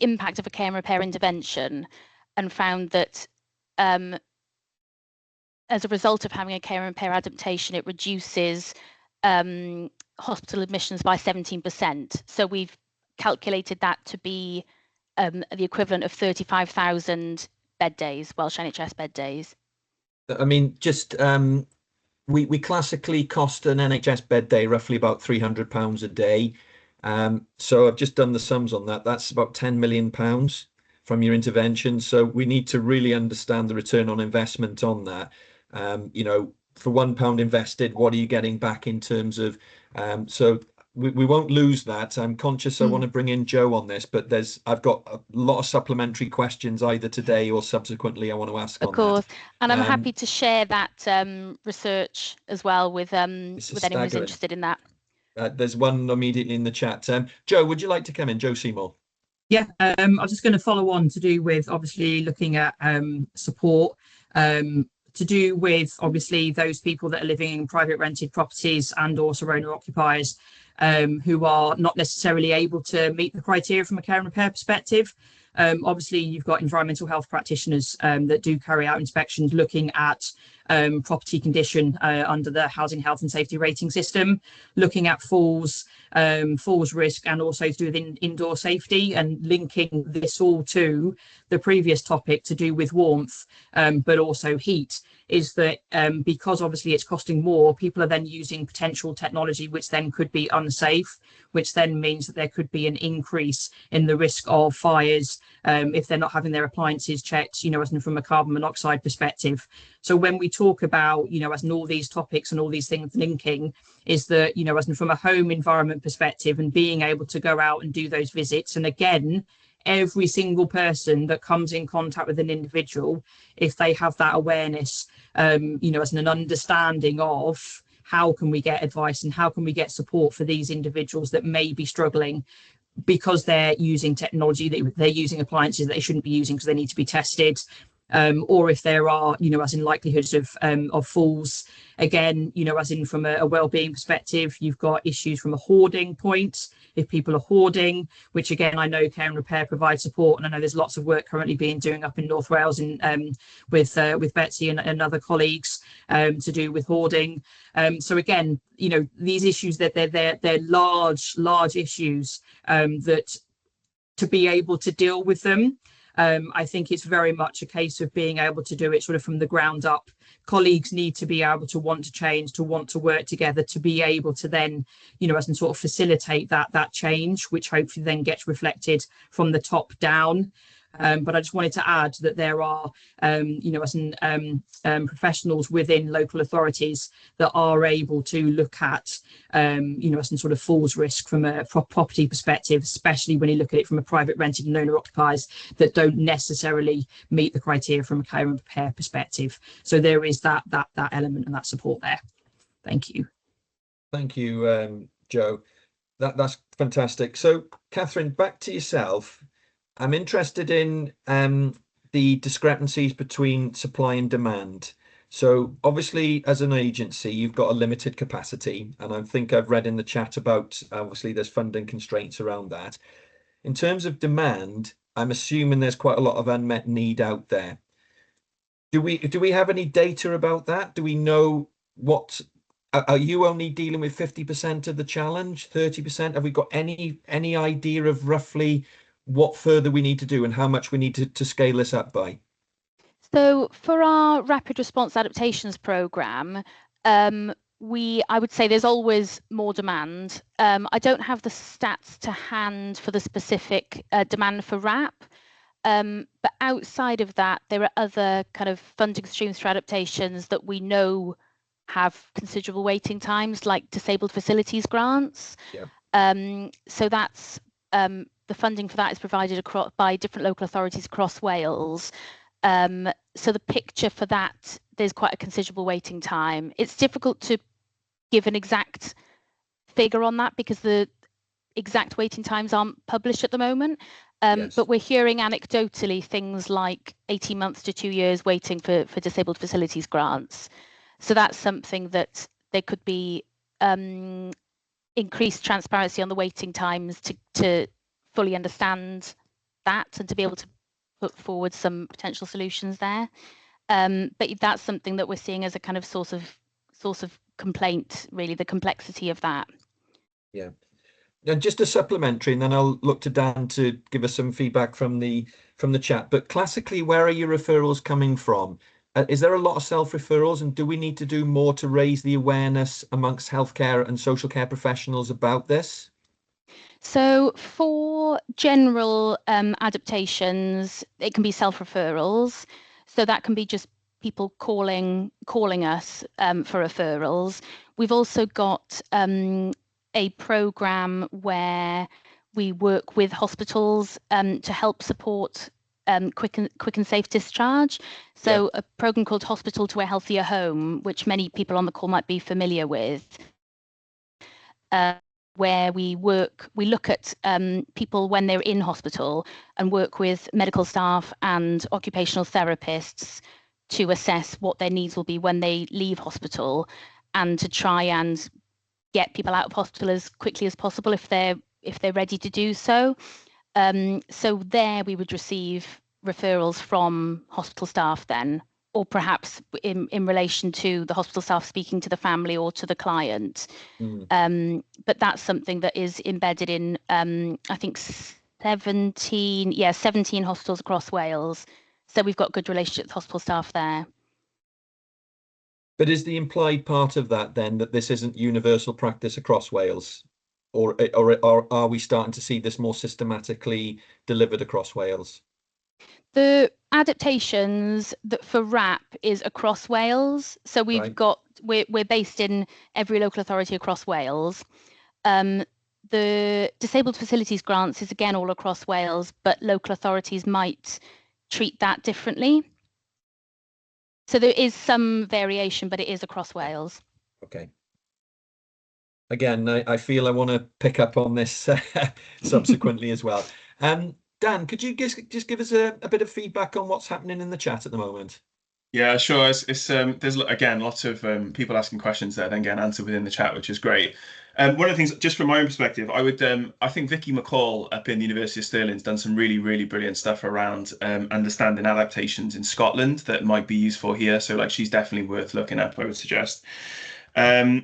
impact of a care and repair intervention and found that as a result of having a care and repair adaptation, it reduces hospital admissions by 17%. So we've calculated that to be the equivalent of 35,000 bed days, Welsh NHS bed days. I mean, just we classically cost an NHS bed day roughly about £300 a day. So I've just done the sums on that. That's about £10 million from your intervention. So we need to really understand the return on investment on that. For £1 invested, what are you getting back in terms of, so we won't lose that. I'm conscious I want to bring in Joe on this, but I've got a lot of supplementary questions either today or subsequently I want to ask on that. Of course, and I'm happy to share that research as well with anyone who's interested in that. There's one immediately in the chat. Joe, would you like to come in? Joe Seymour. Yeah, I was just going to follow on to do with obviously looking at support, to do with obviously those people that are living in private rented properties and also owner occupiers who are not necessarily able to meet the criteria from a care and repair perspective. Obviously, you've got environmental health practitioners that do carry out inspections looking at property condition under the Housing Health and Safety Rating System, looking at falls risk, and also to do with indoor safety, and linking this all to the previous topic to do with warmth, but also heat, is that because obviously it's costing more, people are then using potential technology which then could be unsafe, which then means that there could be an increase in the risk of fires if they're not having their appliances checked, as in from a carbon monoxide perspective. So when we talk about, as in all these topics and all these things linking, is that, as in from a home environment perspective and being able to go out and do those visits. And again, every single person that comes in contact with an individual, if they have that awareness, as an understanding of how can we get advice and how can we get support for these individuals that may be struggling because they're using technology, they're using appliances that they shouldn't be using because they need to be tested. or if there are, as in likelihoods of falls. Again, as in from a well-being perspective, you've got issues from a hoarding point. If people are hoarding, which again, I know Care and Repair provides support, and I know there's lots of work currently being doing up in North Wales and with Betsy and other colleagues to do with hoarding. So again, these issues that they're large issues that to be able to deal with them. I think it's very much a case of being able to do it sort of from the ground up. Colleagues need to be able to want to change, to want to work together, to be able to then, as in sort of facilitate that change, which hopefully then gets reflected from the top down. But I just wanted to add that there are, as in professionals within local authorities that are able to look at, as in sort of falls risk from a property perspective, especially when you look at it from a private rented and owner occupiers that don't necessarily meet the criteria from a Care and Repair perspective. So there is that element and that support there. Thank you. Thank you, Joe. That's fantastic. So, Catherine, back to yourself. I'm interested in the discrepancies between supply and demand. So obviously, as an agency, you've got a limited capacity, and I think I've read in the chat about obviously there's funding constraints around that. In terms of demand, I'm assuming there's quite a lot of unmet need out there. Do we have any data about that? Do we know what? Are you only dealing with 50% of the challenge, 30%? Have we got any idea of roughly what further we need to do and how much we need to scale this up by? So for our rapid response adaptations program, I would say there's always more demand. I don't have the stats to hand for the specific demand for RAP, but outside of that, there are other kind of funding streams for adaptations that we know have considerable waiting times, like disabled facilities grants. Yeah. So that's the funding for that is provided across by different local authorities across Wales. So the picture for that, there's quite a considerable waiting time. It's difficult to give an exact figure on that because the exact waiting times aren't published at the moment. Yes. But we're hearing anecdotally things like 18 months to 2 years waiting for disabled facilities grants. So that's something that there could be increased transparency on the waiting times to fully understand that and to be able to put forward some potential solutions there. But that's something that we're seeing as a kind of source of complaint, really, the complexity of that. Yeah. And just a supplementary, and then I'll look to Dan to give us some feedback from the chat. But classically, where are your referrals coming from? Is there a lot of self-referrals, and do we need to do more to raise the awareness amongst healthcare and social care professionals about this? So for general adaptations, it can be self-referrals. So that can be just people calling us for referrals. We've also got a program where we work with hospitals to help support quick and safe discharge. So yeah. A program called Hospital to a Healthier Home, which many people on the call might be familiar with. Where we look at people when they're in hospital and work with medical staff and occupational therapists to assess what their needs will be when they leave hospital, and to try and get people out of hospital as quickly as possible if they're ready to do so. So there we would receive referrals from hospital staff then, or perhaps in relation to the hospital staff speaking to the family or to the client. But that's something that is embedded in, I think, 17 hospitals across Wales. So we've got good relationships with hospital staff there. But is the implied part of that then that this isn't universal practice across Wales? Or are we starting to see this more systematically delivered across Wales? The adaptations that for RAP is across Wales. So we've got, we're based in every local authority across Wales. The disabled facilities grants is again all across Wales, but local authorities might treat that differently. So there is some variation, but it is across Wales. Okay. Again, I feel I want to pick up on this subsequently as well. Dan, could you just give us a bit of feedback on what's happening in the chat at the moment? Yeah, sure. It's there's again lots of people asking questions there, then getting answered within the chat, which is great. One of the things, just from my own perspective, I think Vicky McCall up in the University of Stirling's done some really, really brilliant stuff around understanding adaptations in Scotland that might be useful here. So like she's definitely worth looking up, I would suggest. Yeah,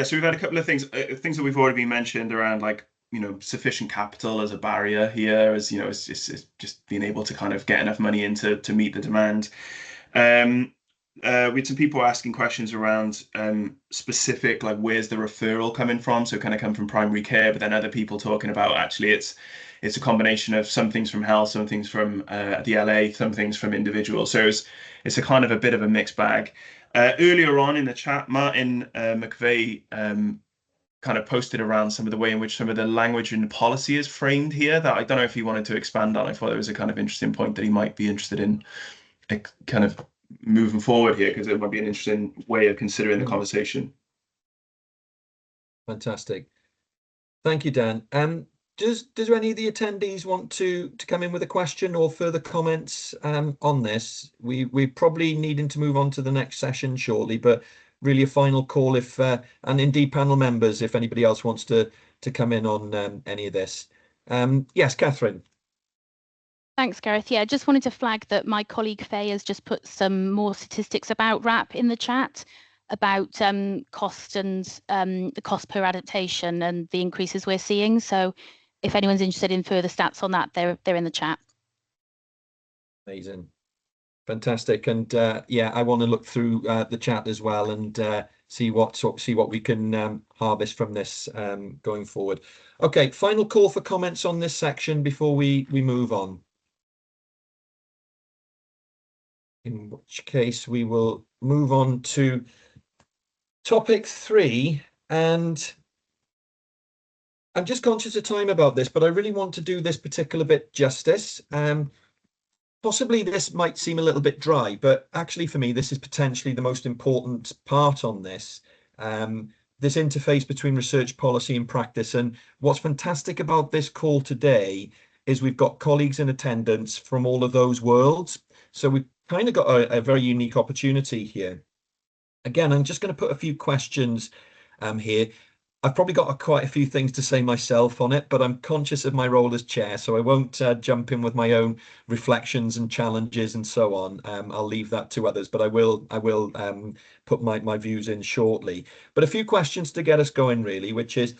so we've had a couple of things that we've already been mentioned around like, you know, sufficient capital as a barrier here, as you know, it's just being able to kind of get enough money in to meet the demand. We had some people asking questions around specific, like where's the referral coming from? So kind of come from primary care, but then other people talking about actually it's a combination of some things from health, some things from the LA, some things from individuals. So it's a kind of a bit of a mixed bag. Earlier on in the chat, Martin McVeigh kind of posted around some of the way in which some of the language and policy is framed here that I don't know if he wanted to expand on. I thought it was a kind of interesting point that he might be interested in kind of moving forward here, because it might be an interesting way of considering the conversation. Fantastic. Thank you, Dan. Does any of the attendees want to come in with a question or further comments on this? We're probably needing to move on to the next session shortly, but really a final call if and indeed panel members, if anybody else wants to come in on any of this. Yes, Catherine. Thanks, Gareth. Yeah, I just wanted to flag that my colleague Faye has just put some more statistics about RAP in the chat about cost and the cost per adaptation and the increases we're seeing. So if anyone's interested in further stats on that, they're in the chat. Amazing. Fantastic. And yeah, I want to look through the chat as well and see what we can harvest from this going forward. Okay, final call for comments on this section before we move on. In which case we will move on to topic 3, and I'm just conscious of time about this, but I really want to do this particular bit justice. Possibly this might seem a little bit dry, but actually for me, this is potentially the most important part on this. This interface between research policy and practice. And what's fantastic about this call today is we've got colleagues in attendance from all of those worlds. So we've kind of got a very unique opportunity here. Again, I'm just going to put a few questions here. I've probably got quite a few things to say myself on it, but I'm conscious of my role as chair, so I won't jump in with my own reflections and challenges and so on. I'll leave that to others, but I will put my views in shortly. But a few questions to get us going, really, which is,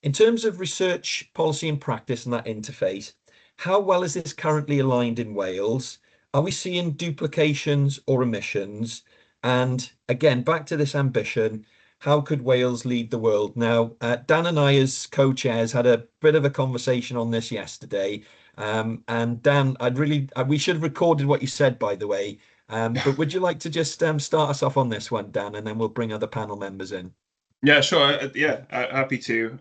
in terms of research, policy and practice and that interface, how well is this currently aligned in Wales? Are we seeing duplications or omissions? And again, back to this ambition, how could Wales lead the world? Now, Dan and I as co-chairs had a bit of a conversation on this yesterday. And Dan, we should have recorded what you said, by the way. But would you like to just start us off on this one, Dan, and then we'll bring other panel members in? Yeah, sure. Yeah, happy to.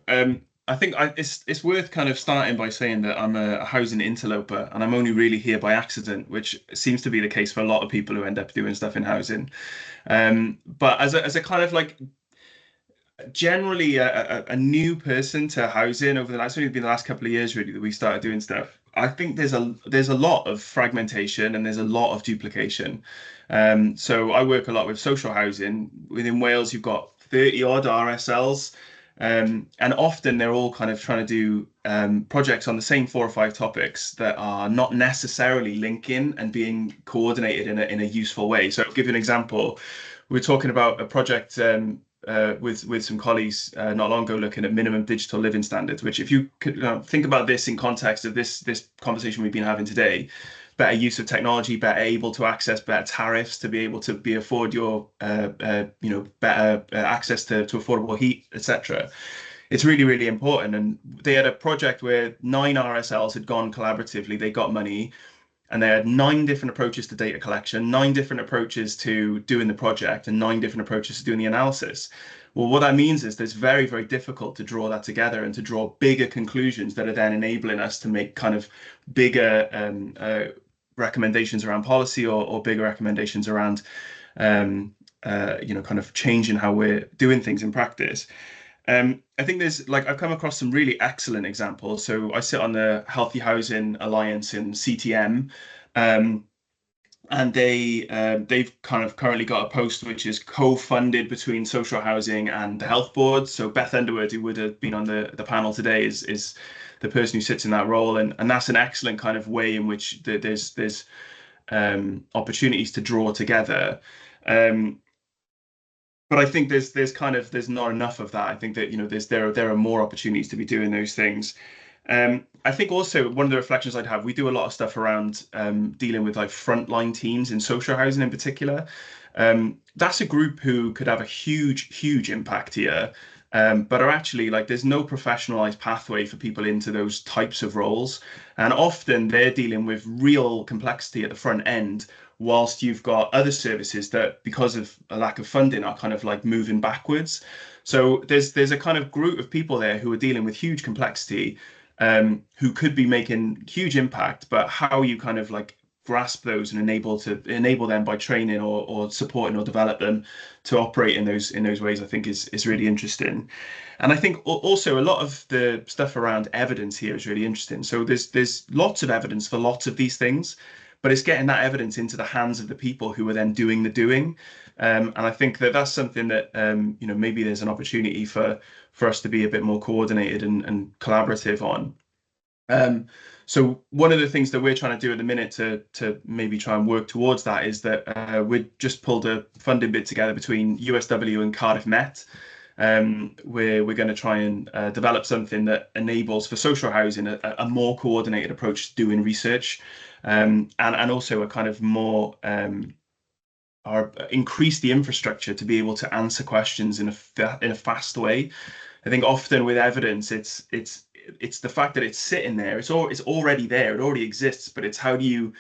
I think it's worth kind of starting by saying that I'm a housing interloper, and I'm only really here by accident, which seems to be the case for a lot of people who end up doing stuff in housing. But as a kind of like generally a new person to housing over it's only been the last couple of years really that we started doing stuff. I think there's a lot of fragmentation and there's a lot of duplication. So I work a lot with social housing. Within Wales, you've got 30 odd RSLs. And often they're all kind of trying to do projects on the same 4 or 5 topics that are not necessarily linking and being coordinated in a useful way. So I'll give you an example. We're talking about a project with some colleagues not long ago looking at minimum digital living standards, which if you could think about this in context of this conversation we've been having today, better use of technology, better able to access better tariffs to be able to afford your better access to affordable heat, etc. It's really, really important. And they had a project where 9 RSLs had gone collaboratively, they got money, and they had 9 different approaches to data collection, 9 different approaches to doing the project, and 9 different approaches to doing the analysis. Well, what that means is that it's very, very difficult to draw that together and to draw bigger conclusions that are then enabling us to make kind of bigger recommendations around policy or bigger recommendations around kind of changing how we're doing things in practice. I think there's like I've come across some really excellent examples. So I sit on the Healthy Housing Alliance in CTM, and they've kind of currently got a post which is co-funded between social housing and the health board. So Beth Underwood, who would have been on the panel today, is the person who sits in that role, and that's an excellent kind of way in which there's opportunities to draw together. But I think there's not enough of that. I think that there are more opportunities to be doing those things. I think also one of the reflections I'd have, we do a lot of stuff around dealing with like frontline teams in social housing in particular. That's a group who could have a huge impact here, but are actually like there's no professionalized pathway for people into those types of roles, and often they're dealing with real complexity at the front end, whilst you've got other services that, because of a lack of funding, are kind of like moving backwards. So there's a kind of group of people there who are dealing with huge complexity, who could be making huge impact, but how you kind of like grasp those and enable them by training or supporting or develop them to operate in those ways, I think is really interesting. And I think also a lot of the stuff around evidence here is really interesting. So there's lots of evidence for lots of these things, but it's getting that evidence into the hands of the people who are then doing the doing. And I think that that's something that maybe there's an opportunity for us to be a bit more coordinated and collaborative on. So one of the things that we're trying to do at the minute to maybe try and work towards that is that we just pulled a funding bid together between USW and Cardiff Met, where we're going to try and develop something that enables for social housing a more coordinated approach to doing research, and also a kind of more increase the infrastructure to be able to answer questions in a fast way. I think often with evidence, it's the fact that it's sitting there, it's already there, it already exists, but it's how do you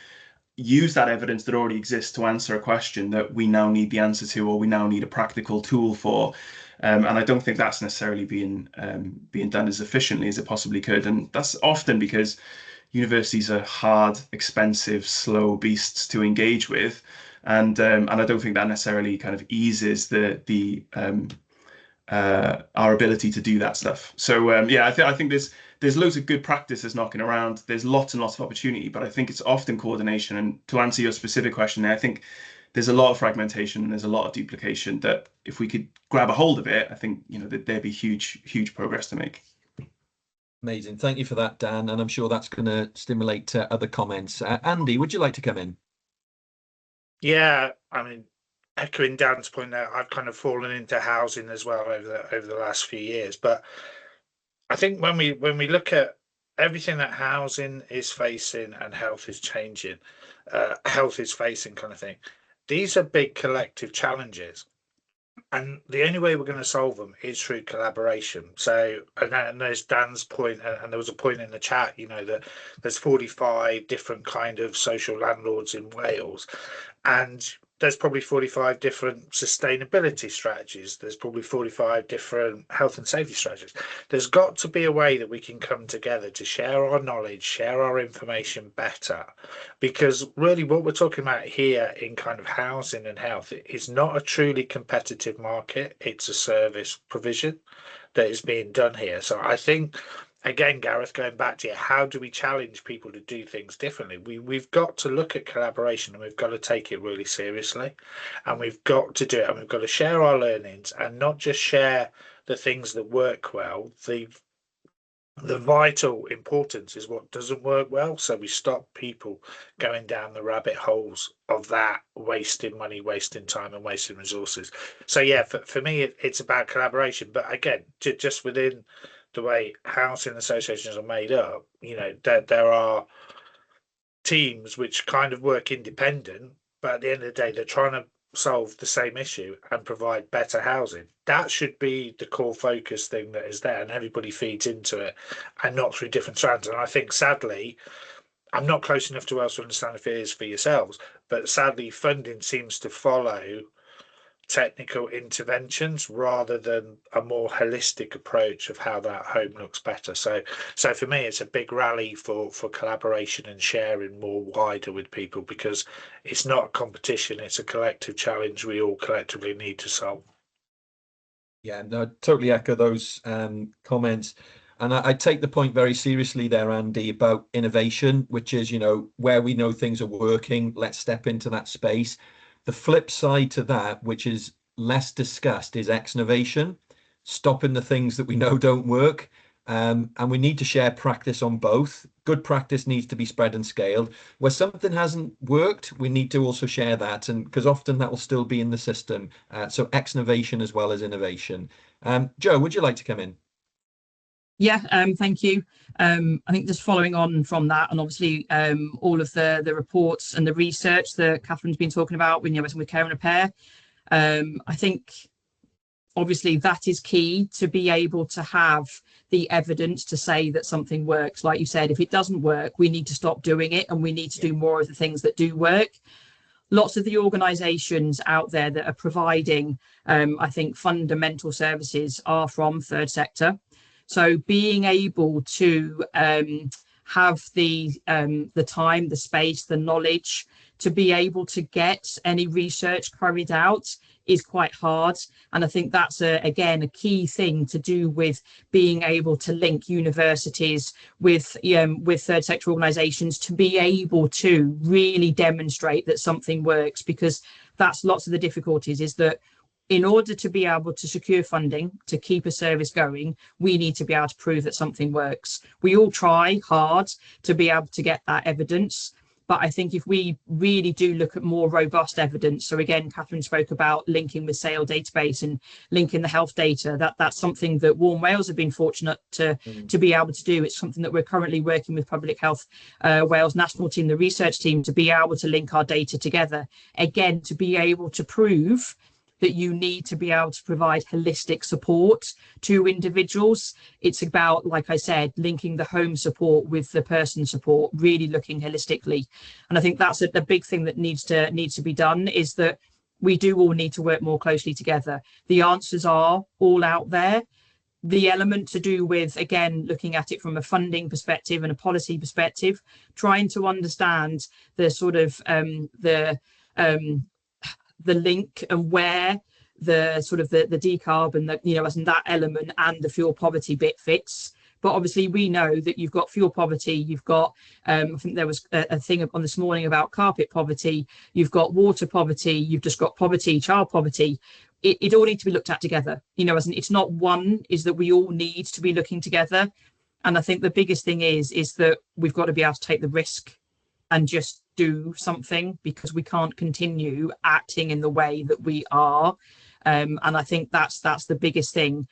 use that evidence that already exists to answer a question that we now need the answer to, or we now need a practical tool for. And I don't think that's necessarily being done as efficiently as it possibly could. And that's often because universities are hard, expensive, slow beasts to engage with. And I don't think that necessarily kind of eases our ability to do that stuff. So I think there's loads of good practices knocking around. There's lots and lots of opportunity, but I think it's often coordination. And to answer your specific question, I think there's a lot of fragmentation and there's a lot of duplication that if we could grab a hold of it, I think that there'd be huge progress to make. Amazing. Thank you for that, Dan. And I'm sure that's going to stimulate other comments. Andy, would you like to come in? Yeah, I mean, echoing Dan's point there, I've kind of fallen into housing as well over the last few years. But I think when we look at everything that housing is facing and health is changing, health is facing kind of thing, these are big collective challenges. And the only way we're going to solve them is through collaboration. So, and there's Dan's point, and there was a point in the chat, that there's 45 different kind of social landlords in Wales, and there's probably 45 different sustainability strategies. There's probably 45 different health and safety strategies. There's got to be a way that we can come together to share our knowledge, share our information better. Because really what we're talking about here in kind of housing and health is not a truly competitive market. It's a service provision that is being done here. So I think, again, Gareth, going back to you, how do we challenge people to do things differently? We've got to look at collaboration and we've got to take it really seriously, and we've got to do it, and we've got to share our learnings and not just share the things that work well. The vital importance is what doesn't work well, so we stop people going down the rabbit holes of that, wasting money, wasting time and wasting resources. So yeah, for me it's about collaboration, but again, just within the way housing associations are made up, there are teams which kind of work independent, but at the end of the day, they're trying to solve the same issue and provide better housing. That should be the core focus thing that is there, and everybody feeds into it and not through different strands. And I think, sadly, I'm not close enough to Wales to understand if it is for yourselves, but sadly, funding seems to follow technical interventions rather than a more holistic approach of how that home looks better. So for me, it's a big rally for collaboration and sharing more wider with people, because it's not a competition, it's a collective challenge we all collectively need to solve. Yeah, no, totally echo those comments. And I take the point very seriously there, Andy, about innovation, which is, where we know things are working, let's step into that space. The flip side to that, which is less discussed, is exnovation, stopping the things that we know don't work. And we need to share practice on both. Good practice needs to be spread and scaled. Where something hasn't worked, we need to also share that, and because often that will still be in the system. So exnovation as well as innovation. Joe, would you like to come in? Yeah, thank you. I think just following on from that, and obviously all of the reports and the research that Catherine's been talking about when with care and repair, I think obviously that is key to be able to have the evidence to say that something works. Like you said, if it doesn't work, we need to stop doing it, and we need to do more of the things that do work. Lots of the organisations out there that are providing, I think, fundamental services are from third sector. So being able to have the time, the space, the knowledge to be able to get any research carried out is quite hard. And I think that's, again, a key thing to do with being able to link universities with third sector organisations to be able to really demonstrate that something works, because that's lots of the difficulties, is that in order to be able to secure funding to keep a service going, we need to be able to prove that something works. We all try hard to be able to get that evidence. But I think if we really do look at more robust evidence, so again, Catherine spoke about linking with SAIL database and linking the health data, that's something that Warm Wales have been fortunate to be able to do. It's something that we're currently working with Public Health Wales National Team, the research team, to be able to link our data together. Again, to be able to prove that you need to be able to provide holistic support to individuals. It's about, like I said, linking the home support with the person support, really looking holistically. And I think that's a big thing that needs to be done, is that we do all need to work more closely together. The answers are all out there. The element to do with, again, looking at it from a funding perspective and a policy perspective, trying to understand the sort of the link and where the sort of the decarb and the as in that element and the fuel poverty bit fits. But obviously we know that you've got fuel poverty, you've got I think there was a thing on this morning about carpet poverty, you've got water poverty, you've just got poverty, child poverty. It all needs to be looked at together, as in, it's not one, is that we all need to be looking together. And I think the biggest thing is that we've got to be able to take the risk and just do something, because we can't continue acting in the way that we are. And I think that's the biggest thing.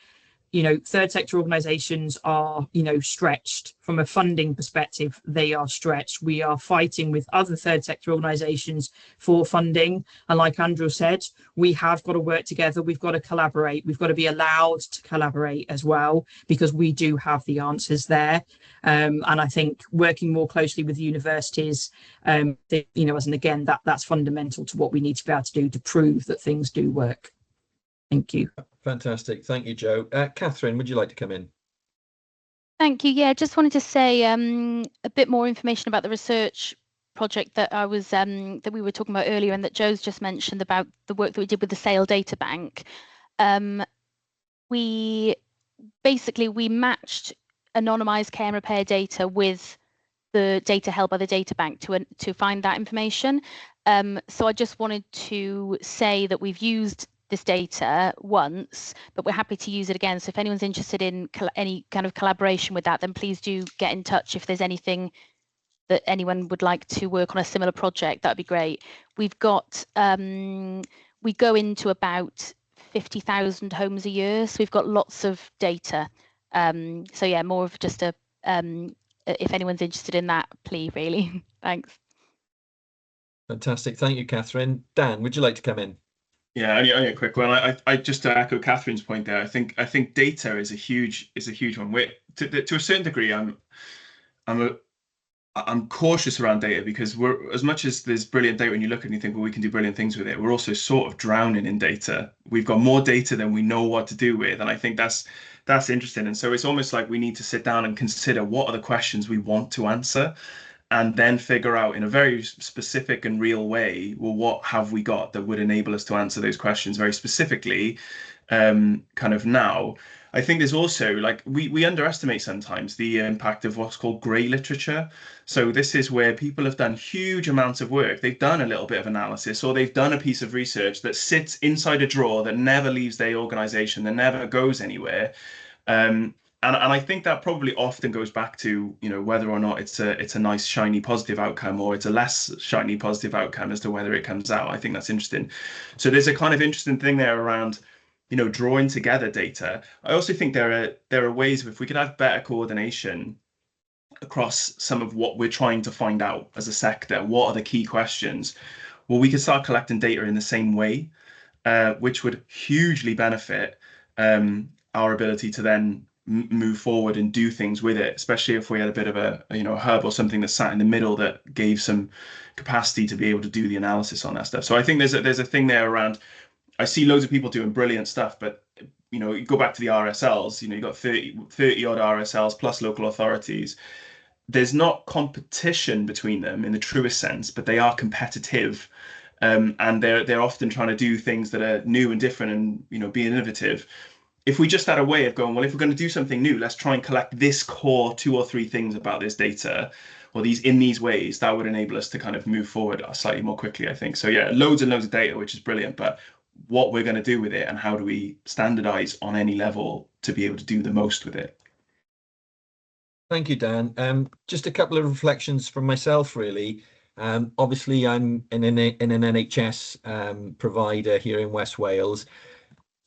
Third sector organisations are, stretched from a funding perspective. They are stretched. We are fighting with other third sector organisations for funding. And like Andrew said, we have got to work together. We've got to collaborate. We've got to be allowed to collaborate as well, because we do have the answers there. And I think working more closely with universities, as and again, that's fundamental to what we need to be able to do to prove that things do work. Thank you. Fantastic. Thank you, Joe. Catherine, would you like to come in? Thank you. Yeah, just wanted to say a bit more information about the research project that that we were talking about earlier, and that Joe's just mentioned about the work that we did with the SAIL data bank. We matched anonymized care and repair data with the data held by the data bank to find that information. So I just wanted to say that we've used this data once, but we're happy to use it again. So if anyone's interested in any kind of collaboration with that, then please do get in touch. If there's anything that anyone would like to work on a similar project, that'd be great. We've got, we go into about 50,000 homes a year, so we've got lots of data. So yeah, more of just a, if anyone's interested in that, please, really. Thanks. Fantastic. Thank you, Catherine. Dan, would you like to come in? Yeah, only a quick one. I just to echo Catherine's point there. I think data is a huge one. To a certain degree, I'm cautious around data, because we're, as much as there's brilliant data and you look at it and you think, well, we can do brilliant things with it, we're also sort of drowning in data. We've got more data than we know what to do with, and I think that's interesting. And so it's almost like we need to sit down and consider what are the questions we want to answer, and then figure out in a very specific and real way, well, what have we got that would enable us to answer those questions very specifically? kind of now. I think there's also, like, we underestimate sometimes the impact of what's called grey literature. So this is where people have done huge amounts of work. They've done a little bit of analysis, or they've done a piece of research that sits inside a drawer that never leaves their organization, that never goes anywhere. And I think that probably often goes back to, you know, whether or not it's a nice shiny positive outcome, or it's a less shiny positive outcome as to whether it comes out. I think that's interesting. So there's a kind of interesting thing there around, you know, drawing together data. I also think there are ways, if we could have better coordination across some of what we're trying to find out as a sector, what are the key questions? Well, we could start collecting data in the same way, which would hugely benefit our ability to then move forward and do things with it, especially if we had a bit of a, you know, a hub or something that sat in the middle that gave some capacity to be able to do the analysis on that stuff. So I think there's a thing there around, I see loads of people doing brilliant stuff, but, you know, you go back to the RSLs, you know, you've got 30 odd RSLs plus local authorities. There's not competition between them in the truest sense, but they are competitive. And they're often trying to do things that are new and different and, you know, be innovative. If we just had a way of going, well, if we're going to do something new, let's try and collect this core 2 or 3 things about this data, or these ways, that would enable us to kind of move forward slightly more quickly, I think. So yeah, loads and loads of data, which is brilliant, but what we're going to do with it and how do we standardize on any level to be able to do the most with it. Thank you, Dan. Just a couple of reflections from myself, really. Obviously, I'm in an NHS provider here in West Wales.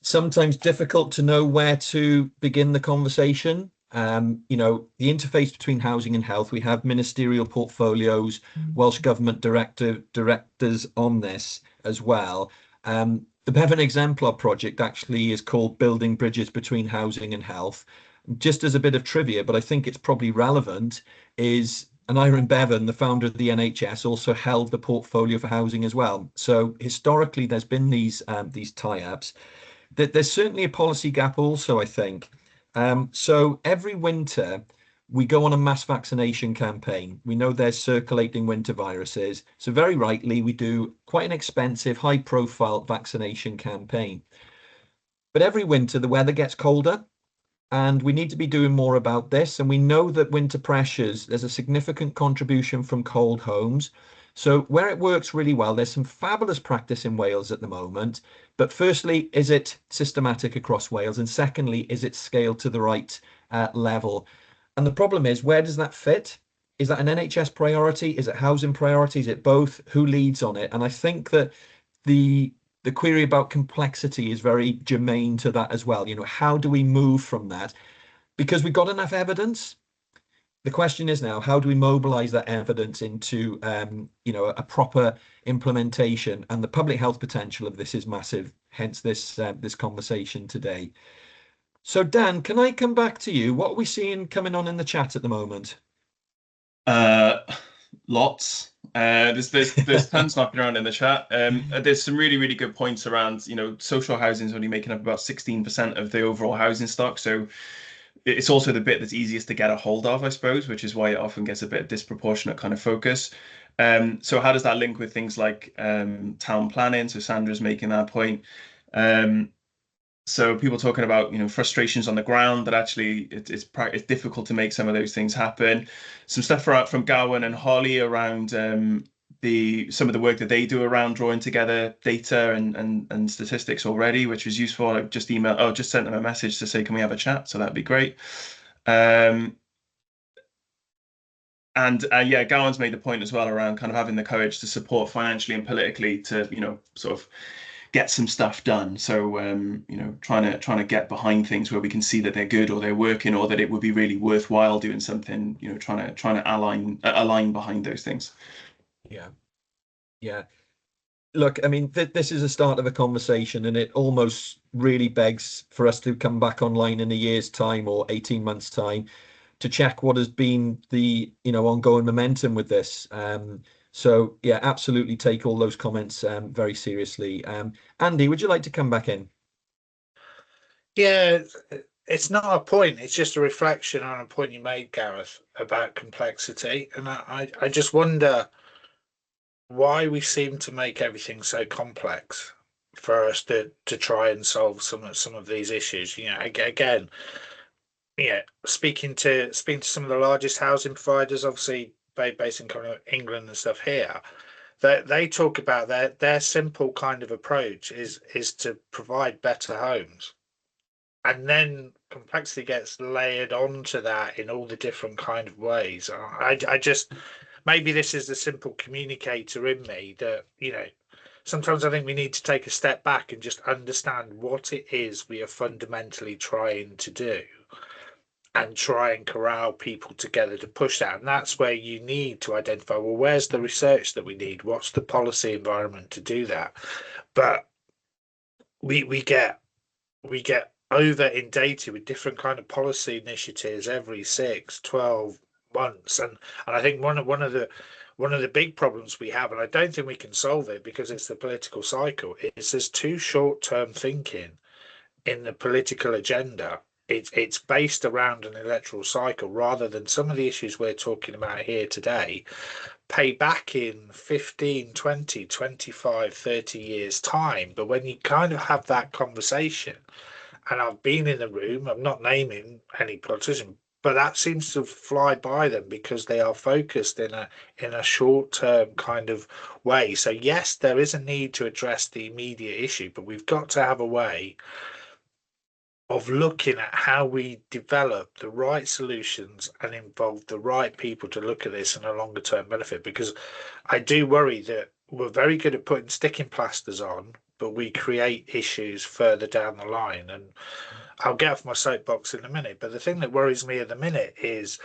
Sometimes difficult to know where to begin the conversation. You know, the interface between housing and health, we have ministerial portfolios, Welsh Government directors on this as well. The Bevan Exemplar project actually is called Building Bridges Between Housing and Health. Just as a bit of trivia, but I think it's probably relevant, is Aneurin Bevan, the founder of the NHS, also held the portfolio for housing as well. So historically, there's been these tie-ups. There's certainly a policy gap also, I think. So every winter, we go on a mass vaccination campaign. We know there's circulating winter viruses. So very rightly, we do quite an expensive, high-profile vaccination campaign. But every winter, the weather gets colder, and we need to be doing more about this. And we know that winter pressures, there's a significant contribution from cold homes. So where it works really well, there's some fabulous practice in Wales at the moment. But firstly, is it systematic across Wales? And secondly, is it scaled to the right level? And the problem is, where does that fit? Is that an NHS priority? Is it housing priority? Is it both? Who leads on it? And I think that the query about complexity is very germane to that as well. You know, how do we move from that? Because we've got enough evidence. The question is now, how do we mobilize that evidence into, you know, a proper implementation? And the public health potential of this is massive, hence this conversation today. So Dan, can I come back to you? What are we seeing coming on in the chat at the moment? Lots. There's tons knocking around in the chat. There's some really, really good points around, you know, social housing is only making up about 16% of the overall housing stock. So it's also the bit that's easiest to get a hold of, I suppose, which is why it often gets a bit of disproportionate kind of focus. So how does that link with things like town planning? So Sandra's making that point. So people talking about, you know, frustrations on the ground, that actually it's difficult to make some of those things happen. Some stuff from Gawain and Holly around some of the work that they do around drawing together data and statistics already, which was useful. I just sent them a message to say, can we have a chat? So that'd be great. Yeah, Gawain's made the point as well around kind of having the courage to support financially and politically to, you know, sort of get some stuff done. So you know, trying to get behind things where we can see that they're good or they're working or that it would be really worthwhile doing something, you know, trying to align behind those things. Yeah. Look, I mean, this is a start of a conversation, and it almost really begs for us to come back online in a year's time or 18 months time to check what has been the, you know, ongoing momentum with this. So yeah, absolutely take all those comments very seriously. Andy, would you like to come back in? Yeah, it's not a point. It's just a reflection on a point you made, Gareth, about complexity. And I just wonder why we seem to make everything so complex for us to try and solve some of these issues. You know, again, yeah, speaking to some of the largest housing providers, obviously based in kind of England and stuff here, they talk about their simple kind of approach is to provide better homes, and then complexity gets layered onto that in all the different kind of ways. I just, maybe this is the simple communicator in me that, you know, sometimes I think we need to take a step back and just understand what it is we are fundamentally trying to do, and try and corral people together to push that. And that's where you need to identify, well, where's the research that we need? What's the policy environment to do that? But we get over inundated with different kind of policy initiatives every 6-12 months. And I think one of the big problems we have, and I don't think we can solve it because it's the political cycle, is there's too short-term thinking in the political agenda. It's based around an electoral cycle rather than some of the issues we're talking about here today pay back in 15, 20, 25, 30 years time. But when you kind of have that conversation, and I've been in the room, I'm not naming any politician, but that seems to fly by them because they are focused in a short-term kind of way. So yes, there is a need to address the immediate issue, but we've got to have a way of looking at how we develop the right solutions and involve the right people to look at this in a longer term benefit. Because I do worry that we're very good at putting sticking plasters on, but we create issues further down the line. And I'll get off my soapbox in a minute, but the thing that worries me at the minute is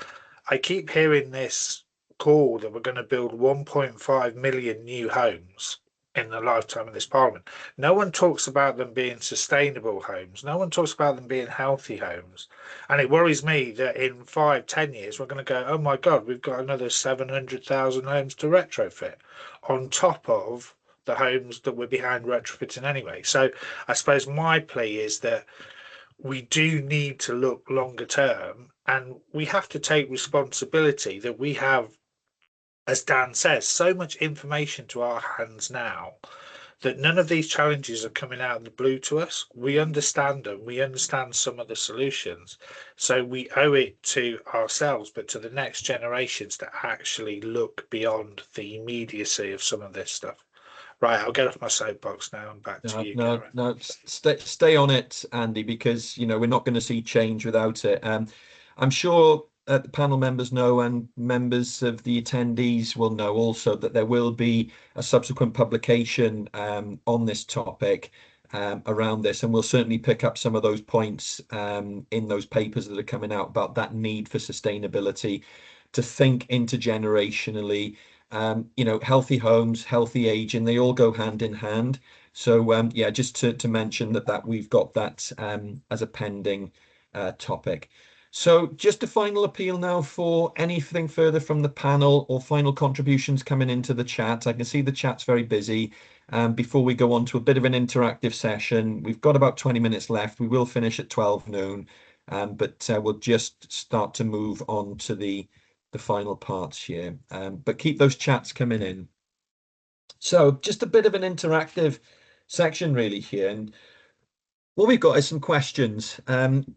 I keep hearing this call that we're going to build 1.5 million new homes in the lifetime of this parliament. No one talks about them being sustainable homes. No one talks about them being healthy homes. And it worries me that in 5-10 years, we're going to go, oh my God, we've got another 700,000 homes to retrofit on top of the homes that we're behind retrofitting anyway. So I suppose my plea is that we do need to look longer term, and we have to take responsibility that we have, as Dan says, so much information to our hands now that none of these challenges are coming out of the blue to us. We understand them. We understand some of the solutions. So we owe it to ourselves, but to the next generations, to actually look beyond the immediacy of some of this stuff. Right, I'll get off my soapbox now and back to you. No, stay on it, Andy, because, you know, we're not going to see change without it. I'm sure the panel members know, and members of the attendees will know also, that there will be a subsequent publication on this topic around this, and we'll certainly pick up some of those points in those papers that are coming out about that need for sustainability, to think intergenerationally. You know, healthy homes, healthy aging, they all go hand in hand. So yeah, just to mention that we've got that as a pending topic. So just a final appeal now for anything further from the panel or final contributions coming into the chat. I can see the chat's very busy. Before we go on to a bit of an interactive session, we've got about 20 minutes left. We will finish at 12 noon, but we'll just start to move on to the final parts here. But keep those chats coming in. So just a bit of an interactive section really here. And what we've got is some questions.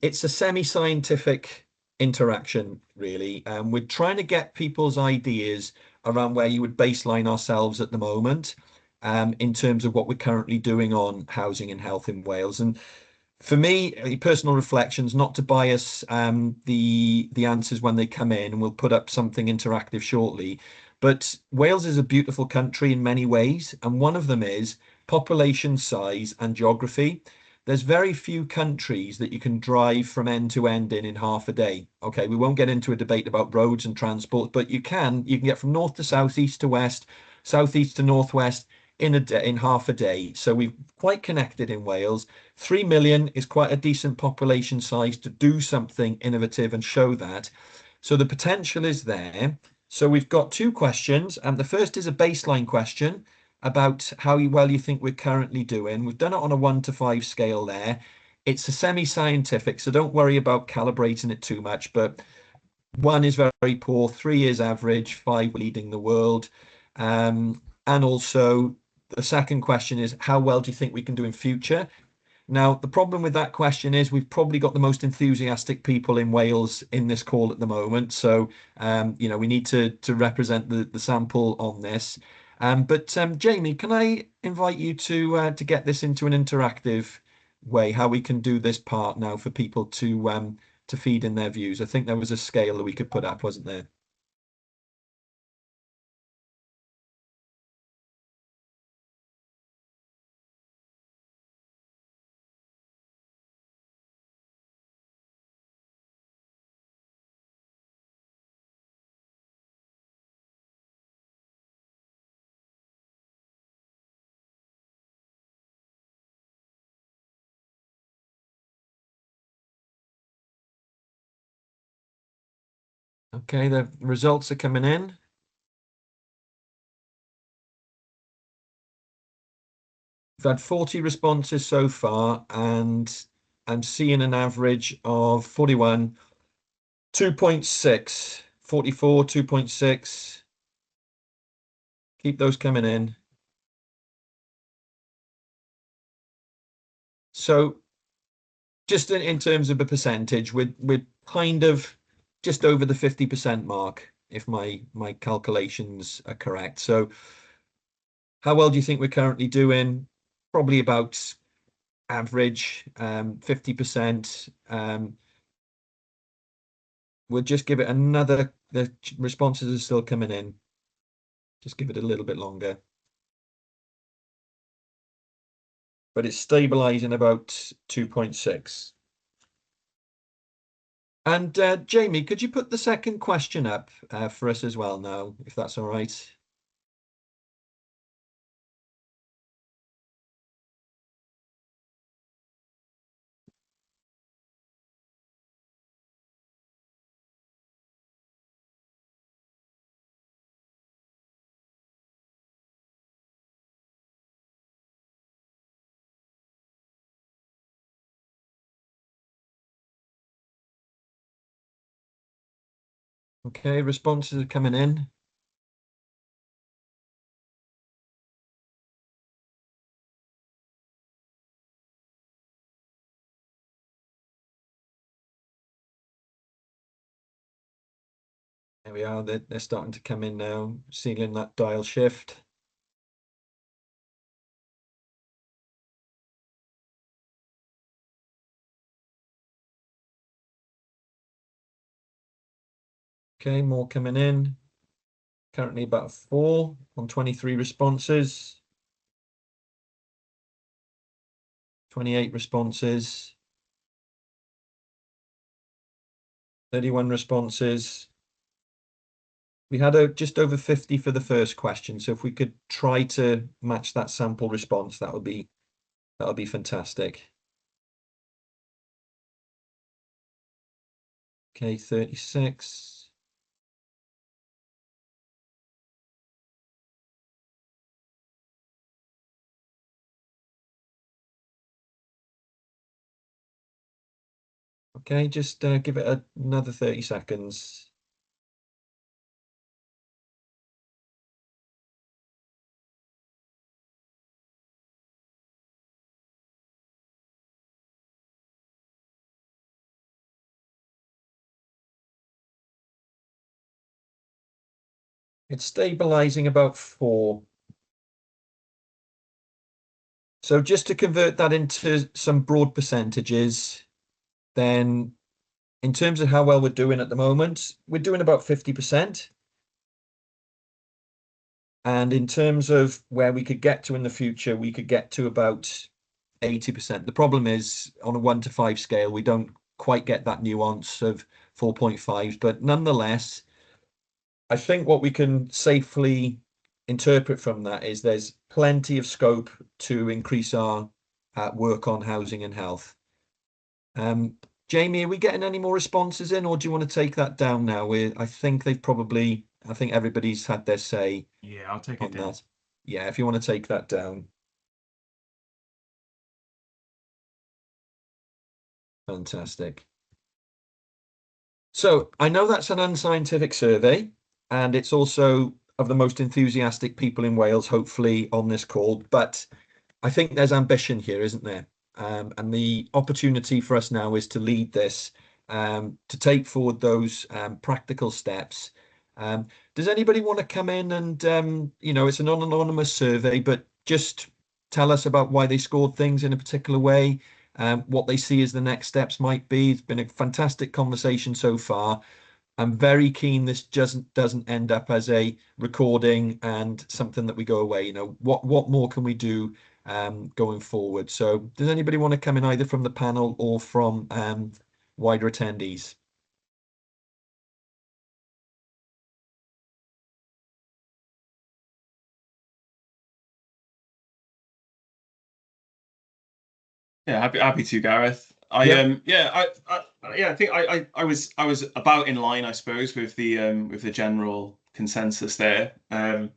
It's a semi-scientific interaction, really. We're trying to get people's ideas around where you would baseline ourselves at the moment in terms of what we're currently doing on housing and health in Wales. And for me, personal reflections, not to bias the answers when they come in, and we'll put up something interactive shortly. But Wales is a beautiful country in many ways, and one of them is population size and geography. There's very few countries that you can drive from end to end in half a day. Okay, we won't get into a debate about roads and transport, but you can get from north to south, east to west, southeast to northwest in half a day. So we're quite connected in Wales. 3 million is quite a decent population size to do something innovative and show that. So the potential is there. So we've got two questions, and the first is a baseline question about how well you think we're currently doing. We've done it on a 1 to 5 scale there. It's a semi-scientific, so don't worry about calibrating it too much, but 1 is very poor, 3 is average, 5 leading the world. And also the second question is, how well do you think we can do in future? Now, the problem with that question is we've probably got the most enthusiastic people in Wales in this call at the moment. So, you know, we need to represent the sample on this. But Jamie, can I invite you to get this into an interactive way, how we can do this part now for people to feed in their views? I think there was a scale that we could put up, wasn't there? Okay, the results are coming in. We've had 40 responses so far, and I'm seeing an average of 41, 2.6, 44, 2.6. Keep those coming in. So just in terms of a percentage, we're kind of just over the 50% mark, if my calculations are correct. So how well do you think we're currently doing? Probably about average, 50%. We'll just give it another, the responses are still coming in. Just give it a little bit longer. But it's stabilizing about 2.6. And Jamie, could you put the second question up for us as well now, if that's all right? Okay, responses are coming in. There we are, they're starting to come in now, sealing that dial shift. Okay, more coming in. Currently about 4 on 23 responses. 28 responses. 31 responses. We had just over 50 for the first question. So if we could try to match that sample response, that would be fantastic. Okay, 36. Okay, just give it another 30 seconds. It's stabilizing about 4. So just to convert that into some broad percentages, then in terms of how well we're doing at the moment, we're doing about 50%. And in terms of where we could get to in the future, we could get to about 80%. The problem is on a 1 to 5 scale, we don't quite get that nuance of 4.5, but nonetheless, I think what we can safely interpret from that is there's plenty of scope to increase our work on housing and health. Jamie, are we getting any more responses in, or do you want to take that down now? I think everybody's had their say. Yeah, I'll take it down. That. Yeah, if you want to take that down. Fantastic. So I know that's an unscientific survey, and it's also of the most enthusiastic people in Wales, hopefully, on this call, but I think there's ambition here, isn't there? And the opportunity for us now is to lead this, to take forward those practical steps. Does anybody want to come in and, it's an anonymous survey, but just tell us about why they scored things in a particular way, what they see as the next steps might be. It's been a fantastic conversation so far. I'm very keen this doesn't end up as a recording and something that we go away. What more can we do going forward? So does anybody want to come in either from the panel or from wider attendees? Yeah, happy to, Gareth. I think I was about in line, I suppose, with the general consensus there. I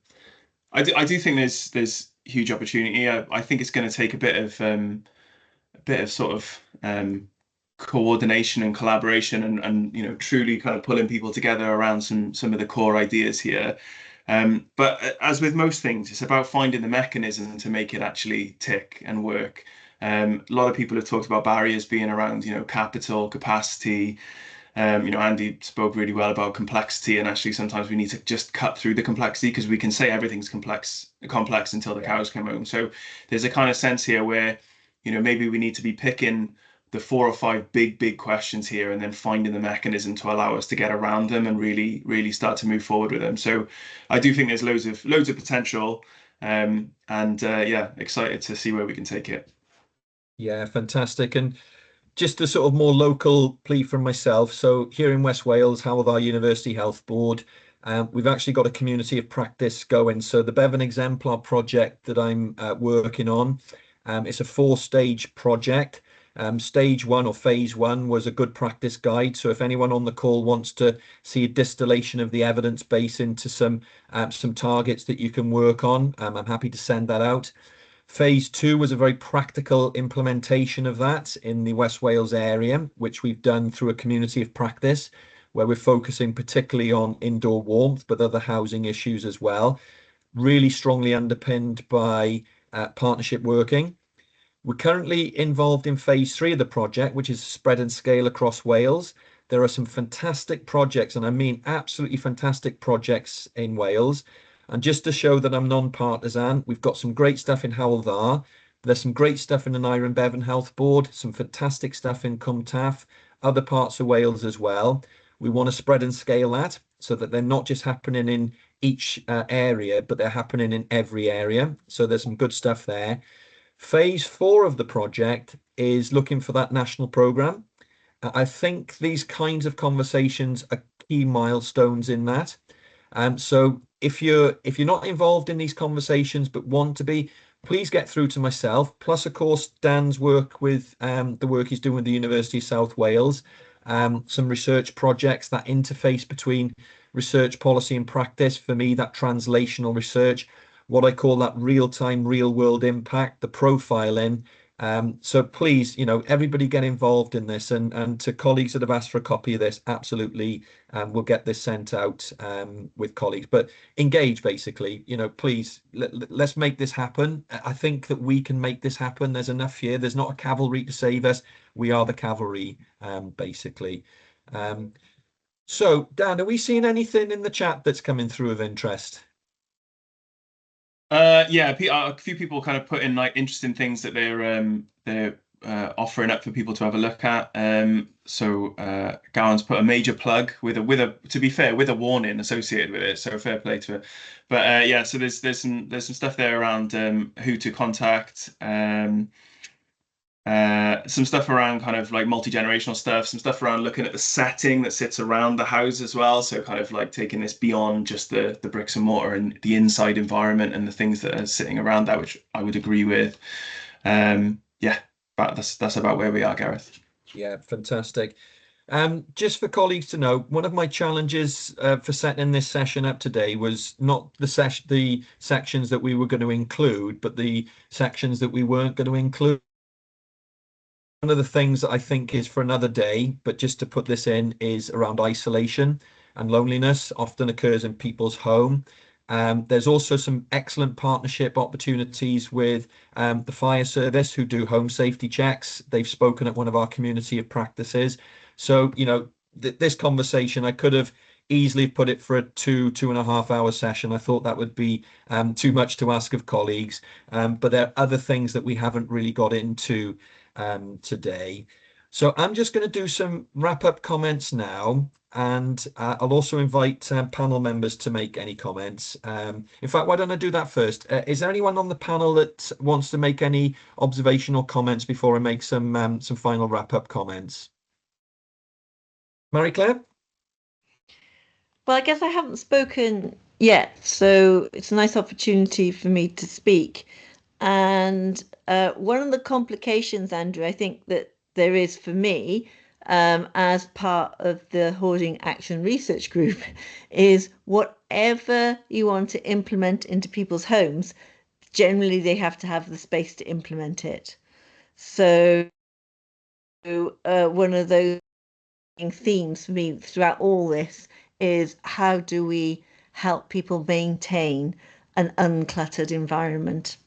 do think there's huge opportunity. I think it's going to take a bit of sort of coordination and collaboration and truly kind of pulling people together around some of the core ideas here. But as with most things, it's about finding the mechanism to make it actually tick and work. A lot of people have talked about barriers being around, capital, capacity. Andy spoke really well about complexity, and actually sometimes we need to just cut through the complexity, because we can say everything's complex until the cows come home. So there's a kind of sense here where, maybe we need to be picking the 4 or 5 big questions here, and then finding the mechanism to allow us to get around them and really start to move forward with them. So I do think there's loads of potential, excited to see where we can take it. Yeah, fantastic. And just a sort of more local plea from myself. So here in West Wales, Hywel Dda University Health Board, we've actually got a community of practice going. So the Bevan Exemplar project that I'm working on, it's a 4-stage project. Stage 1 or phase 1 was a good practice guide. So if anyone on the call wants to see a distillation of the evidence base into some targets that you can work on, I'm happy to send that out. Phase 2 was a very practical implementation of that in the West Wales area, which we've done through a community of practice, where we're focusing particularly on indoor warmth, but other housing issues as well, really strongly underpinned by partnership working. We're currently involved in phase 3 of the project, which is spread and scale across Wales. There are some fantastic projects, and I mean absolutely fantastic projects in Wales. And just to show that I'm non-partisan, we've got some great stuff in Hywel Dda. There's some great stuff in the Aneurin Bevan Health Board, some fantastic stuff in Cwm Taf, other parts of Wales as well. We want to spread and scale that so that they're not just happening in each area, but they're happening in every area. So there's some good stuff there. Phase 4 of the project is looking for that national programme. I think these kinds of conversations are key milestones in that. So if you're not involved in these conversations but want to be, please get through to myself. Plus, of course, Dan's work with the work he's doing with the University of South Wales, some research projects, that interface between research, policy and practice. For me, that translational research, what I call that real-time, real-world impact, the profiling. So please, everybody get involved in this, and to colleagues that have asked for a copy of this, absolutely, we'll get this sent out with colleagues. But engage, basically, please, let's make this happen. I think that we can make this happen. There's enough here. There's not a cavalry to save us. We are the cavalry, basically. So, Dan, are we seeing anything in the chat that's coming through of interest? A few people kind of put in like interesting things that they're offering up for people to have a look at. So Gowan's put a major plug with a to be fair, with a warning associated with it. So fair play to it. But so there's some stuff there around who to contact. Some stuff around kind of like multi-generational stuff, some stuff around looking at the setting that sits around the house as well. So kind of like taking this beyond just the bricks and mortar and the inside environment and the things that are sitting around that, which I would agree with. But that's about where we are, Gareth. Yeah, fantastic. Just for colleagues to know, one of my challenges for setting this session up today was not the sections that we were going to include, but the sections that we weren't going to include. One of the things that I think is for another day, but just to put this in, is around isolation and loneliness often occurs in people's home. There's also some excellent partnership opportunities with the fire service, who do home safety checks. They've spoken at one of our community of practices. So, you know, this conversation, I could have easily put it for a 2.5 hour session. I thought that would be too much to ask of colleagues. But there are other things that we haven't really got into today. So I'm just going to do some wrap-up comments now, and I'll also invite panel members to make any comments. In fact, why don't I do that first? Is there anyone on the panel that wants to make any observational comments before I make some final wrap-up comments? Marie-Claire? Well, I guess I haven't spoken yet, so it's a nice opportunity for me to speak. And one of the complications, Andrew, I think that there is for me, as part of the Hoarding Action Research Group, is whatever you want to implement into people's homes, generally they have to have the space to implement it. So one of those themes for me throughout all this is, how do we help people maintain an uncluttered environment?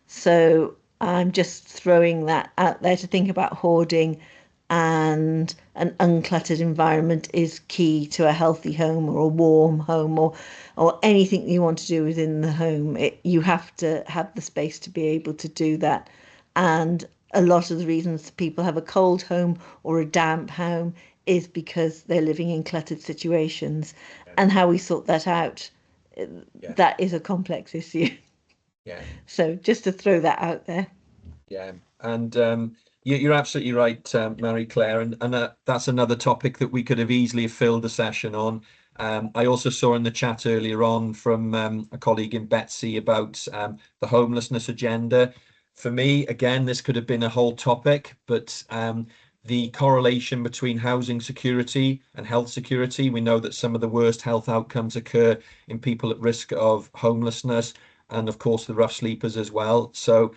So I'm just throwing that out there to think about hoarding, and an uncluttered environment is key to a healthy home or a warm home, or anything you want to do within the home. You have to have the space to be able to do that. And a lot of the reasons people have a cold home or a damp home is because they're living in cluttered situations. Yeah. And how we sort that out, that is a complex issue. Yeah. So just to throw that out there. Yeah, and you're absolutely right, Marie-Claire, and that's another topic that we could have easily filled a session on. I also saw in the chat earlier on from a colleague in Betsy about the homelessness agenda. For me, again, this could have been a whole topic, but the correlation between housing security and health security, we know that some of the worst health outcomes occur in people at risk of homelessness, and of course the rough sleepers as well. So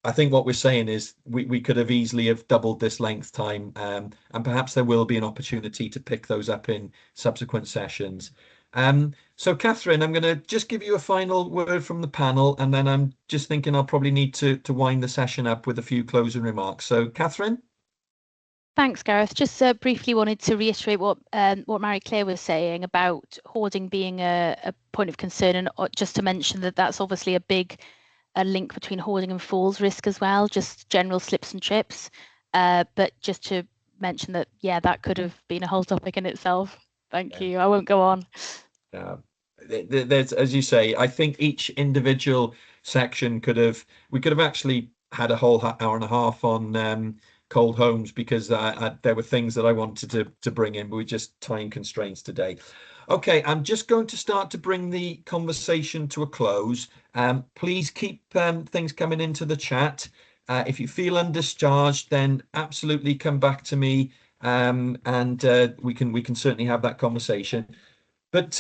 I think what we're saying is we could have easily have doubled this length time, and perhaps there will be an opportunity to pick those up in subsequent sessions. So Catherine, I'm going to just give you a final word from the panel, and then I'm just thinking I'll probably need to wind the session up with a few closing remarks. So Catherine? Thanks, Gareth. Just briefly wanted to reiterate what Marie-Claire was saying about hoarding being a point of concern, and just to mention that that's obviously a link between hoarding and falls risk as well, just general slips and trips. But just to mention that, yeah, that could have been a whole topic in itself. Thank you. I won't go on. There's, as you say, I think each individual section we could have actually had a whole hour and a half on cold homes, because there were things that I wanted to bring in, but we're just time constraints today. Okay, I'm just going to start to bring the conversation to a close. Please keep things coming into the chat. If you feel undischarged, then absolutely come back to me, and we can certainly have that conversation. But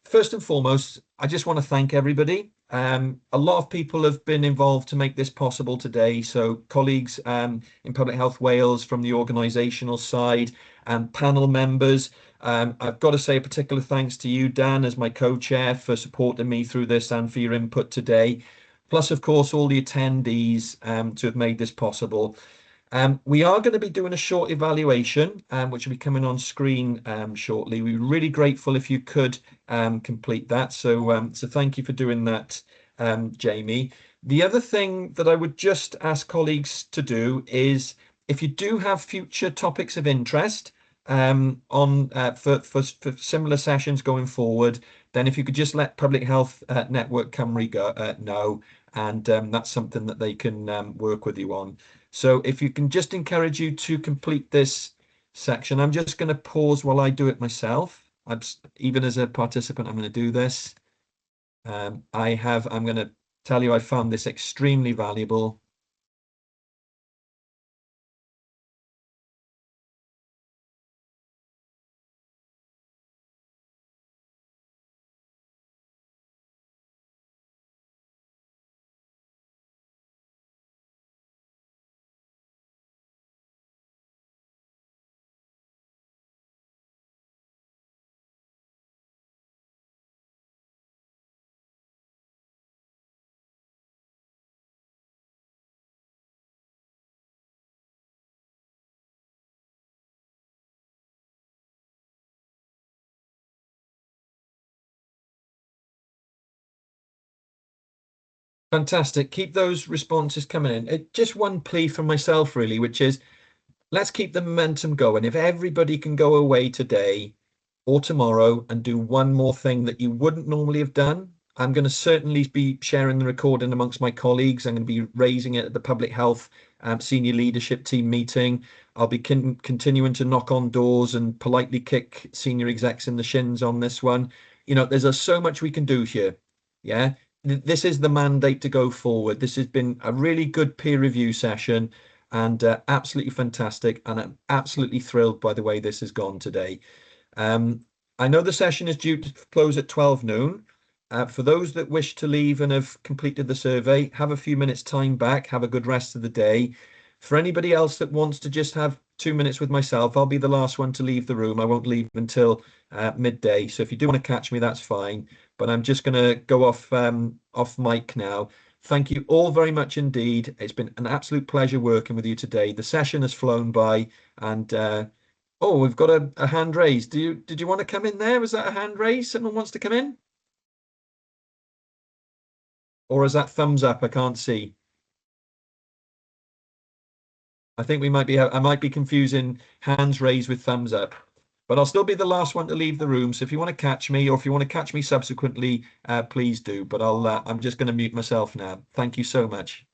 first and foremost, I just want to thank everybody. A lot of people have been involved to make this possible today. So colleagues in Public Health Wales from the organisational side, and panel members. I've got to say a particular thanks to you, Dan, as my co-chair, for supporting me through this and for your input today. Plus, of course, all the attendees to have made this possible. We are going to be doing a short evaluation, which will be coming on screen shortly. We're really grateful if you could complete that. So thank you for doing that, Jamie. The other thing that I would just ask colleagues to do is, if you do have future topics of interest for similar sessions going forward, then if you could just let Public Health Network Cymru know, and that's something that they can work with you on. So if you can just encourage you to complete this section. I'm just going to pause while I do it myself. Even as a participant, I'm going to do this. I'm going to tell you I found this extremely valuable. Fantastic. Keep those responses coming in. Just one plea from myself, really, which is let's keep the momentum going. If everybody can go away today or tomorrow and do one more thing that you wouldn't normally have done, I'm going to certainly be sharing the recording amongst my colleagues. I'm going to be raising it at the Public Health Senior Leadership Team meeting. I'll be continuing to knock on doors and politely kick senior execs in the shins on this one. You know, there's so much we can do here. Yeah. This is the mandate to go forward. This has been a really good peer review session and absolutely fantastic. And I'm absolutely thrilled by the way this has gone today. I know the session is due to close at 12 noon. For those that wish to leave and have completed the survey, have a few minutes time back, have a good rest of the day. For anybody else that wants to just have 2 minutes with myself, I'll be the last one to leave the room. I won't leave until midday. So if you do want to catch me, that's fine. But I'm just going to go off mic now. Thank you all very much indeed. It's been an absolute pleasure working with you today. The session has flown by, and oh, we've got a hand raised. Did you want to come in there? Was that a hand raised? Someone wants to come in? Or is that thumbs up? I can't see. I think I might be confusing hands raised with thumbs up. But I'll still be the last one to leave the room. So if you want to catch me, or if you want to catch me subsequently, please do. But I'm just going to mute myself now. Thank you so much.